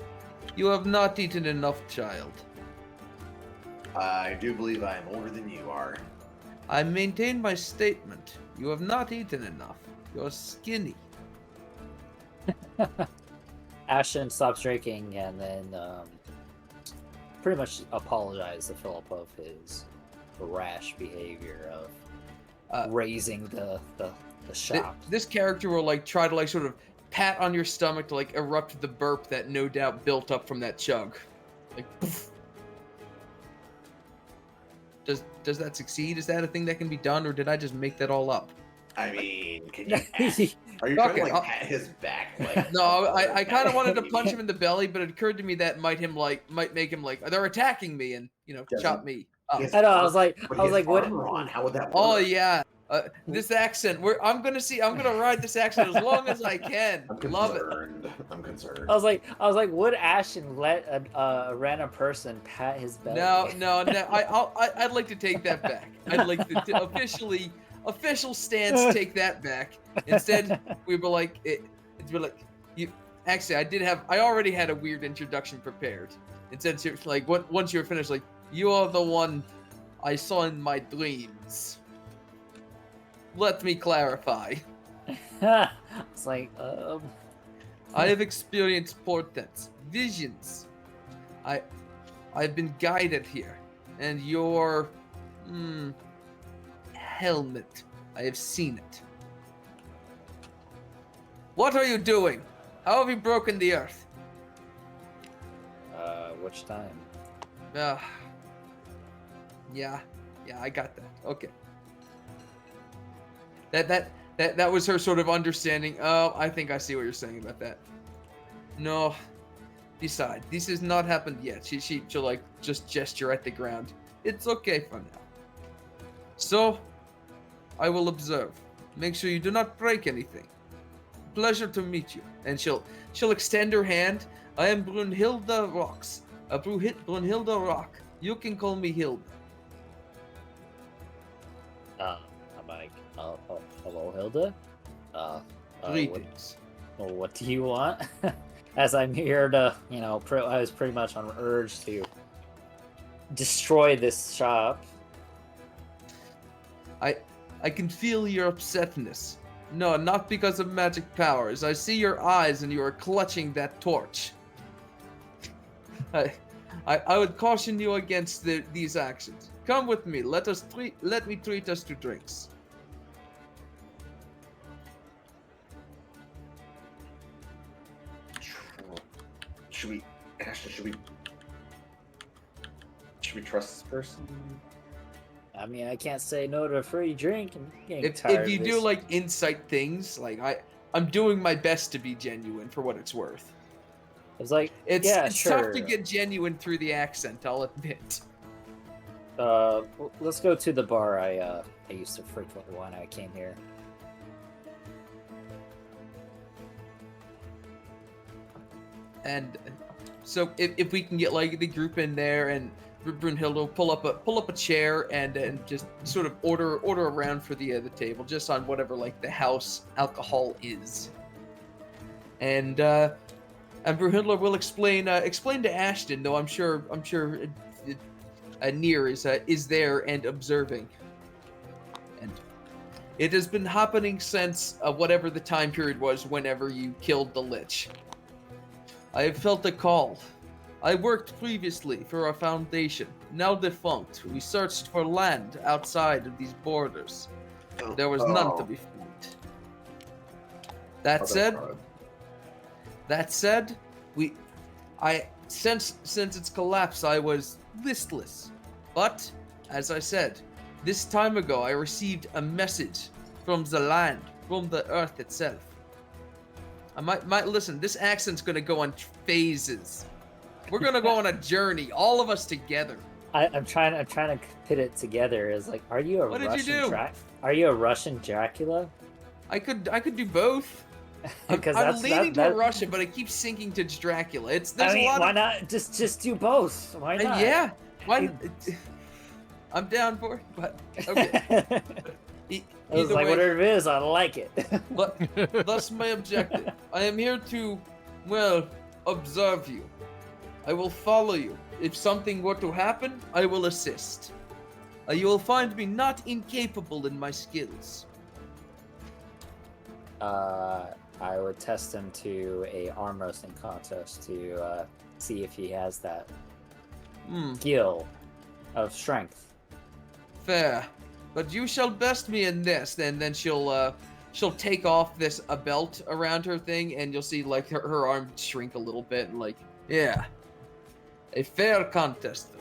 You have not eaten enough, child. I do believe I am older than you are. I maintain my statement. You have not eaten enough. You're skinny. Ashton stops drinking and then pretty much apologizes to Philip of his rash behavior of raising the shop. This character will like try to like sort of pat on your stomach to like erupt the burp that no doubt built up from that chug. Like poof. Does that succeed? Is that a thing that can be done, or did I just make that all up? I mean, can you? Are you trying to like pat his back? Like, No, I kind of wanted to punch him in the belly, but it occurred to me that might make him like they're attacking me and chop me up. I know. I was like, what? On, how would that work? Oh yeah, this accent. I'm gonna ride this accent as long as I can. I'm Love it. concerned. I'm concerned. I was like, would Ashton let a random person pat his belly? No. I'd like to take that back. I'd like to official stance take that back. Instead, we were like, you. Actually, I already had a weird introduction prepared. Instead, like once you were finished, like you are the one I saw in my dreams. Let me clarify. It's like, I have experienced portents, visions. I've been guided here, and your helmet. I have seen it. What are you doing? How have you broken the earth? which time? Yeah, I got that. Okay. That was her sort of understanding. Oh, I think I see what you're saying about that. No. Decide. This has not happened yet. She'll like just gesture at the ground. It's okay for now. So, I will observe. Make sure you do not break anything. Pleasure to meet you. And she'll extend her hand. I am Brunhilde Rocks. Brunhilde Rock. You can call me Hilda. I'm like, hello, Hilda. Greetings. What do you want? As I'm here to, I was pretty much on urge to destroy this shop. I can feel your upsetness. No, not because of magic powers. I see your eyes and you are clutching that torch. I would caution you against these actions. Come with me. Let me treat us to drinks. Should we trust this person? I mean, I can't say no to a free drink. I'm getting If tired you of do this. like insight things, like I'm doing my best to be genuine for what it's worth. It's like, It's sure. tough to get genuine through the accent, I'll admit. Let's go to the bar I used to frequent when I came here. And so if we can get like the group in there and Brunhilde will pull up a chair and just sort of order around for the table just on whatever like the house alcohol is. And Brunhilde will explain to Ashton, though I'm sure Nier is there and observing. And it has been happening since whatever the time period was whenever you killed the Lich. I have felt a call. I worked previously for a foundation, now defunct. We searched for land outside of these borders. There was none to be found. That said, since its collapse, I was listless. But, as I said, this time ago, I received a message from the land, from the earth itself. I might listen. This accent's gonna go on phases. We're gonna go on a journey, all of us together. I'm trying to put it together. Is like, are you a What did you Russian do? Are you a Russian Dracula? I could do both. I'm Because leaning toward Russia, but it keeps sinking to Dracula. There's I mean, a lot why of not just do both? Why not? yeah. Why? I'm down for it, but okay. I was Either like, way, whatever it is, I like it. thus my objective. I am here to, well, observe you. I will follow you. If something were to happen, I will assist. You will find me not incapable in my skills. I would test him to a arm wrestling contest to see if he has that skill of strength. Fair. But you shall best me in this, and then she'll take off a belt around her thing, and you'll see like her arm shrink a little bit, and like, yeah. A fair contest, though.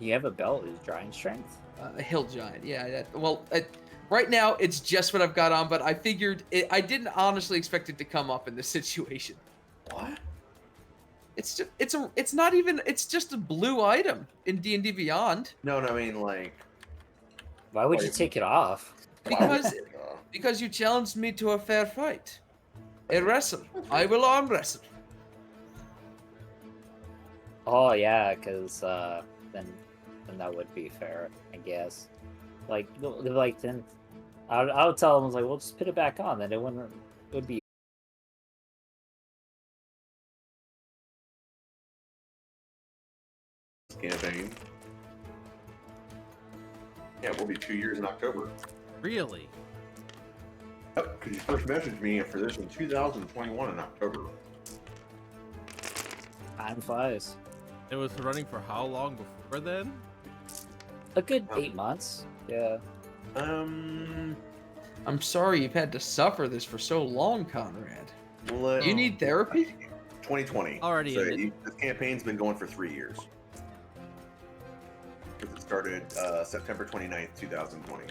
You have a belt with giant strength? A hill giant, yeah. Right now it's just what I've got on, but I figured I didn't honestly expect it to come up in this situation. What? It's just a blue item in D&D Beyond. No, I mean like. Why would you take it off? Because you challenged me to a fair fight. A wrestle. I will arm wrestle. Oh yeah, because then that would be fair, I guess. Like then I would tell them, I was like, well, just put it back on. Then it would be. Campaign. Yeah, we'll be 2 years in October. Really? Yep, because you first messaged me for this in 2021 in October. Time flies. It was running for how long before then? A good 8 months. Yeah. I'm sorry you've had to suffer this for so long, Conrad. Well, You need therapy? 2020. Already So ended. this campaign's been going for 3 years. Because it started September 29th, 2020.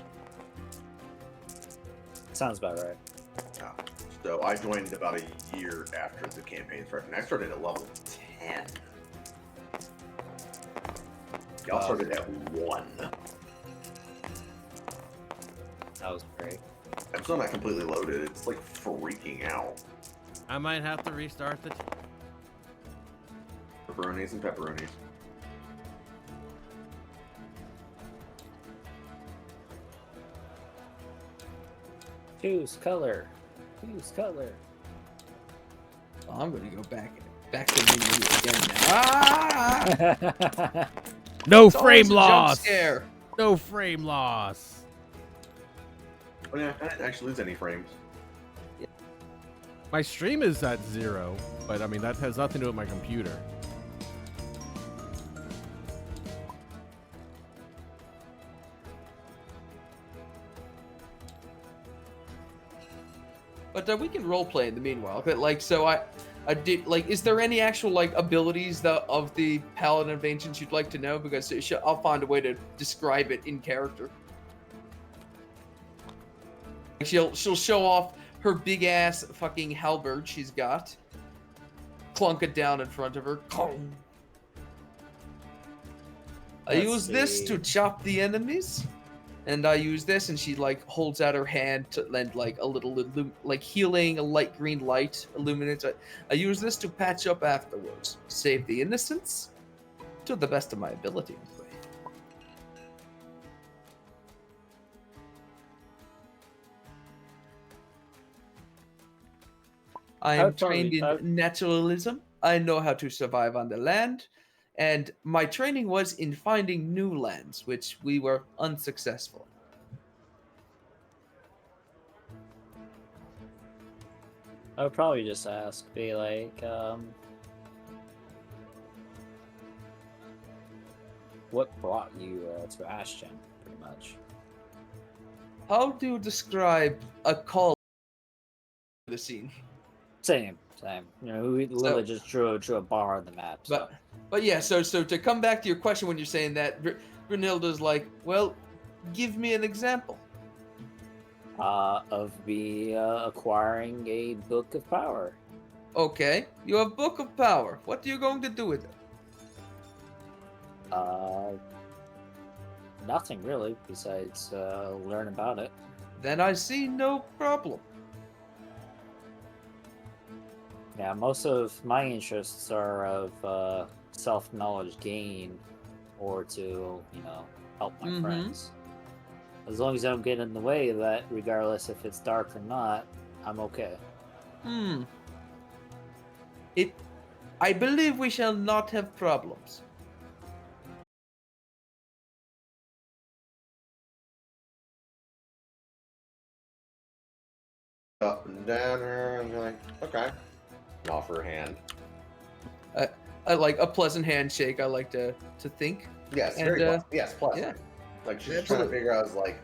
Sounds about right. So I joined about a year after the campaign started. And I started at level 10. Y'all started at 1. That was great. I'm still not completely loaded. It's like freaking out. I might have to restart the. Pepperonis and pepperonis. Choose color. Choose color. Oh, I'm gonna go back to menu again now. Ah! No It's always frame a jump loss. scare. No frame loss. Oh yeah, I didn't actually lose any frames. My stream is at 0, but I mean that has nothing to do with my computer. But we can roleplay in the meanwhile. Okay, like, so I did, like, is there any actual, like, abilities of the Paladin of Ancients you'd like to know? Because I'll find a way to describe it in character. She'll show off her big ass fucking halberd she's got. Clunk it down in front of her. Kong. I Let's use this see. to chop the enemies. And I use this, and she like holds out her hand to lend like a little like healing, a light green light illuminates. I use this to patch up afterwards, save the innocents, to the best of my ability. I am trained in naturalism. I know how to survive on the land. And my training was in finding new lands, which we were unsuccessful. I would probably just be like, what brought you to Ashton, pretty much? How do you describe a call to the scene? Same. You know, we literally just drew a bar on the map. So. But yeah, so to come back to your question when you're saying that, Brunhilde's like, well, give me an example. Of me acquiring a book of power. Okay, you have Book of Power. What are you going to do with it? Nothing really besides learn about it. Then I see no problem. Yeah, most of my interests are of self-knowledge gain, or to help my Mhm. friends. As long as I don't get in the way of that, regardless if it's dark or not, I'm okay. I believe we shall not have problems. Up and down her, and you're like, okay. And offer her hand. I like a pleasant handshake. I like to think. Yes, And, very pleasant. Yes, pleasant. yeah. Like she's trying to Absolutely. figure out, like,